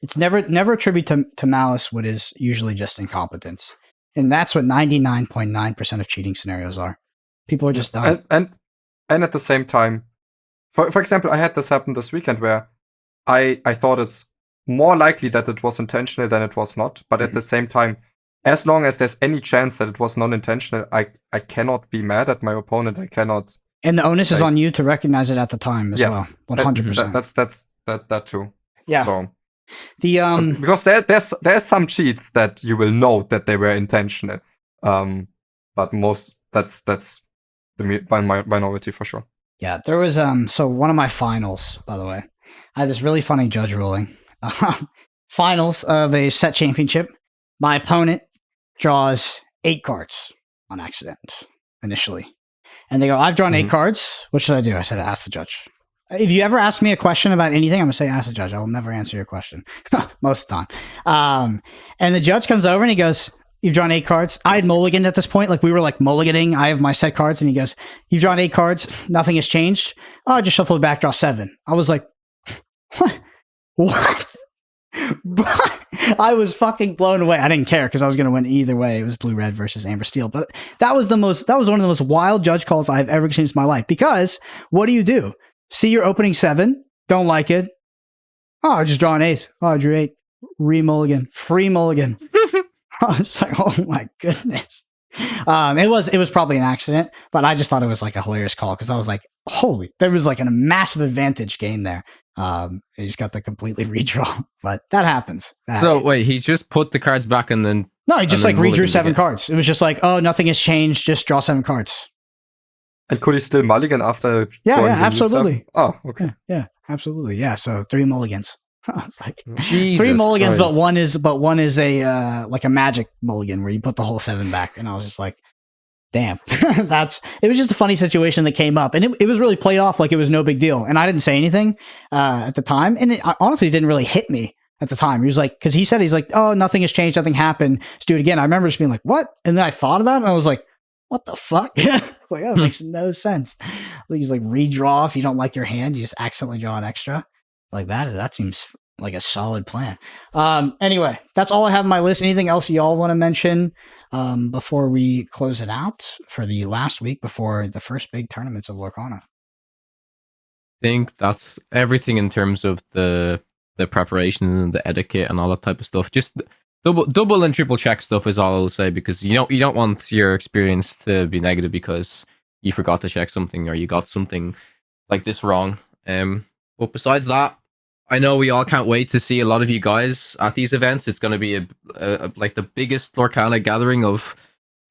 it's never attribute to malice what is usually just incompetence. And that's what 99.9% of cheating scenarios are. People are just dumb. And at the same time, for example, I had this happen this weekend where I thought it's more likely that it was intentional than it was not. But at the same time, as long as there's any chance that it was non-intentional, I cannot be mad at my opponent. I cannot. And the onus is on you to recognize it at the time as well. 100%. That too. Yeah. So the because there's some cheats that you will know that they were intentional. But most that's the minority for sure. Yeah, there was so one of my finals, by the way, I had this really funny judge ruling. Finals of a set championship. My opponent draws 8 cards on accident initially. And they go, I've drawn 8 cards. What should I do? I said, ask the judge. If you ever ask me a question about anything, I'm going to say, ask the judge. I will never answer your question most of the time. And the judge comes over and he goes, you've drawn 8 cards. I had mulliganed at this point. Like we were like mulliganing. I have my set cards. And he goes, you've drawn 8 cards. Nothing has changed. Oh, I just shuffled back, draw 7. I was like, what? But I was fucking blown away. I didn't care because I was going to win either way. It was blue-red versus amber steel. But that was one of the most wild judge calls I've ever experienced in my life. Because what do? See your opening 7, don't like it. Oh, I just draw an 8. Oh, I drew 8. Re-mulligan. Free mulligan. I was like, oh my goodness. It was probably an accident, but I just thought it was like a hilarious call because I was like, holy, there was like a massive advantage gained there. He just got the completely redraw, but that happens. So wait, he just put the cards back and then no, he just like redrew 7 cards. It was just like, oh, nothing has changed. Just draw 7 cards. And could he still mulligan after? Yeah, absolutely. Oh, okay. Yeah. absolutely. Yeah. So 3 mulligans. I was like, Jesus 3 mulligans, Christ. but one is a like a magic mulligan where you put the whole 7 back. And I was just like, damn, it was just a funny situation that came up, and it was really played off like it was no big deal. And I didn't say anything at the time, and it honestly didn't really hit me at the time. He was like, because he's like, oh, nothing has changed, nothing happened, let's do it again. I remember just being like, what? And then I thought about it, and I was like, what the fuck? Like, that makes no sense. Like, he's like, redraw if you don't like your hand, you just accidentally draw an extra. Like that seems like a solid plan. Anyway, that's all I have on my list. Anything else y'all want to mention before we close it out for the last week before the first big tournaments of Lorcana? I think that's everything in terms of the preparation and the etiquette and all that type of stuff. Just double and triple check stuff is all I'll say, because you don't want your experience to be negative because you forgot to check something or you got something like this wrong. But besides that, I know we all can't wait to see a lot of you guys at these events. It's going to be a like the biggest Lorcana gathering of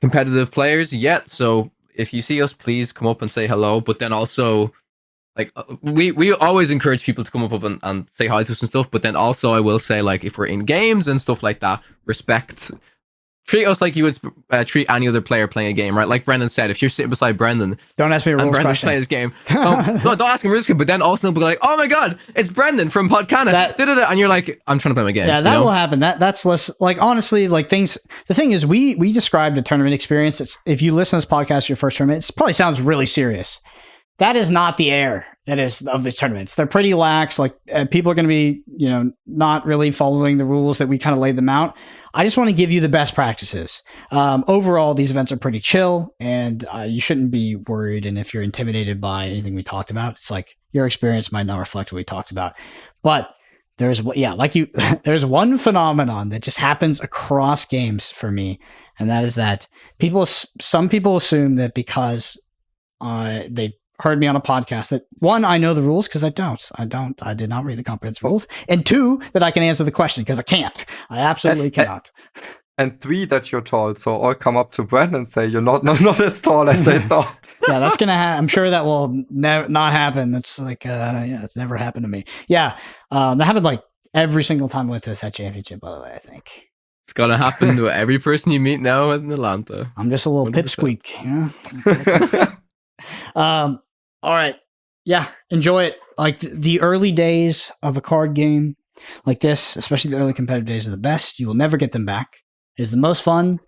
competitive players yet. So if you see us, please come up and say hello. But then also, like, we always encourage people to come up and say hi to us and stuff. But then also I will say, like, if we're in games and stuff like that, treat us like you would treat any other player playing a game, right? Like Brendan said, if you're sitting beside Brendan, don't ask me a rules Brendan's question. playing his game, no, don't ask him rules question. But then also be like, oh my god, it's Brendan from Podcana, and you're like, I'm trying to play my game. Yeah, that will happen. That's less like, honestly, like, things. The thing is, we described a tournament experience. It's, if you listen to this podcast, your first tournament, it probably sounds really serious. That is not the air that is of the tournaments. They're pretty lax. Like, people are going to be, not really following the rules that we kind of laid them out. I just want to give you the best practices. Overall, these events are pretty chill, and you shouldn't be worried. And if you're intimidated by anything we talked about, it's like your experience might not reflect what we talked about. But there's one phenomenon that just happens across games for me, and that is that some people assume that because they heard me on a podcast that, one, I know the rules, because I did not read the comprehensive rules, and 2, that I can answer the question, because I can't. I absolutely cannot. And 3, that you're tall, so I'll come up to Brent and say you're not as tall as I thought. Yeah, that's gonna happen. I'm sure that will not happen. That's like, it's never happened to me. Yeah, that happened like every single time I went to a set championship, by the way, I think. It's gonna happen to every person you meet now in Atlanta. I'm just a little 100%. Pipsqueak, all right. Yeah, enjoy it. Like, the early days of a card game like this, especially the early competitive days, are the best. You will never get them back. It is the most fun.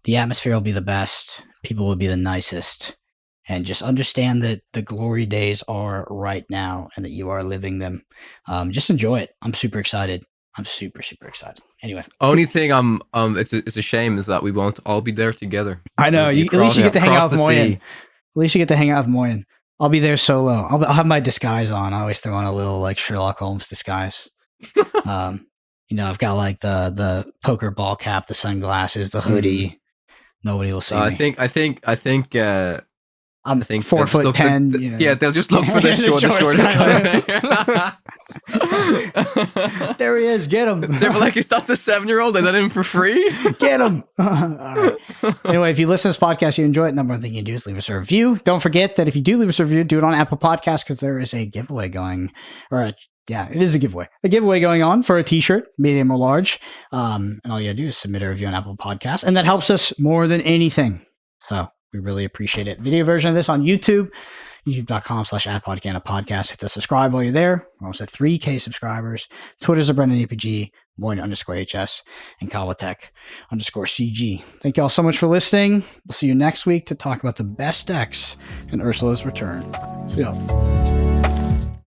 The atmosphere will be the best. People will be the nicest. And just understand that the glory days are right now and that you are living them. Just enjoy it. I'm super excited. I'm super, super excited. Anyway, only thing it's a shame is that we won't all be there together. I know. At least you get to hang out with Moyen. At least you get to hang out with Moyen. I'll be there solo. I'll have my disguise on. I always throw on a little, like, Sherlock Holmes disguise. I've got like the poker ball cap, the sunglasses, the hoodie. Nobody will see me. I think I'm 4'10". Yeah, they'll just look for the shortest guy. There he is. Get him. They were like, "Is that the 7-year-old? I let him for free. Get him." All right. Anyway, if you listen to this podcast, you enjoy it, number one thing you do is leave us a review. Don't forget that if you do leave us a review, do it on Apple Podcasts, because there is a giveaway going, it is a giveaway. A giveaway going on for a t-shirt, medium or large. And all you gotta do is submit a review on Apple Podcasts, and that helps us more than anything. So we really appreciate it. Video version of this on YouTube, youtube.com/@Podcana podcast. Hit the subscribe while you're there. We're almost at 3K subscribers. Twitter's at Brendan EPG, Moyen_HS, and Kawatech_CG. Thank you all so much for listening. We'll see you next week to talk about the best decks in Ursula's return. See y'all.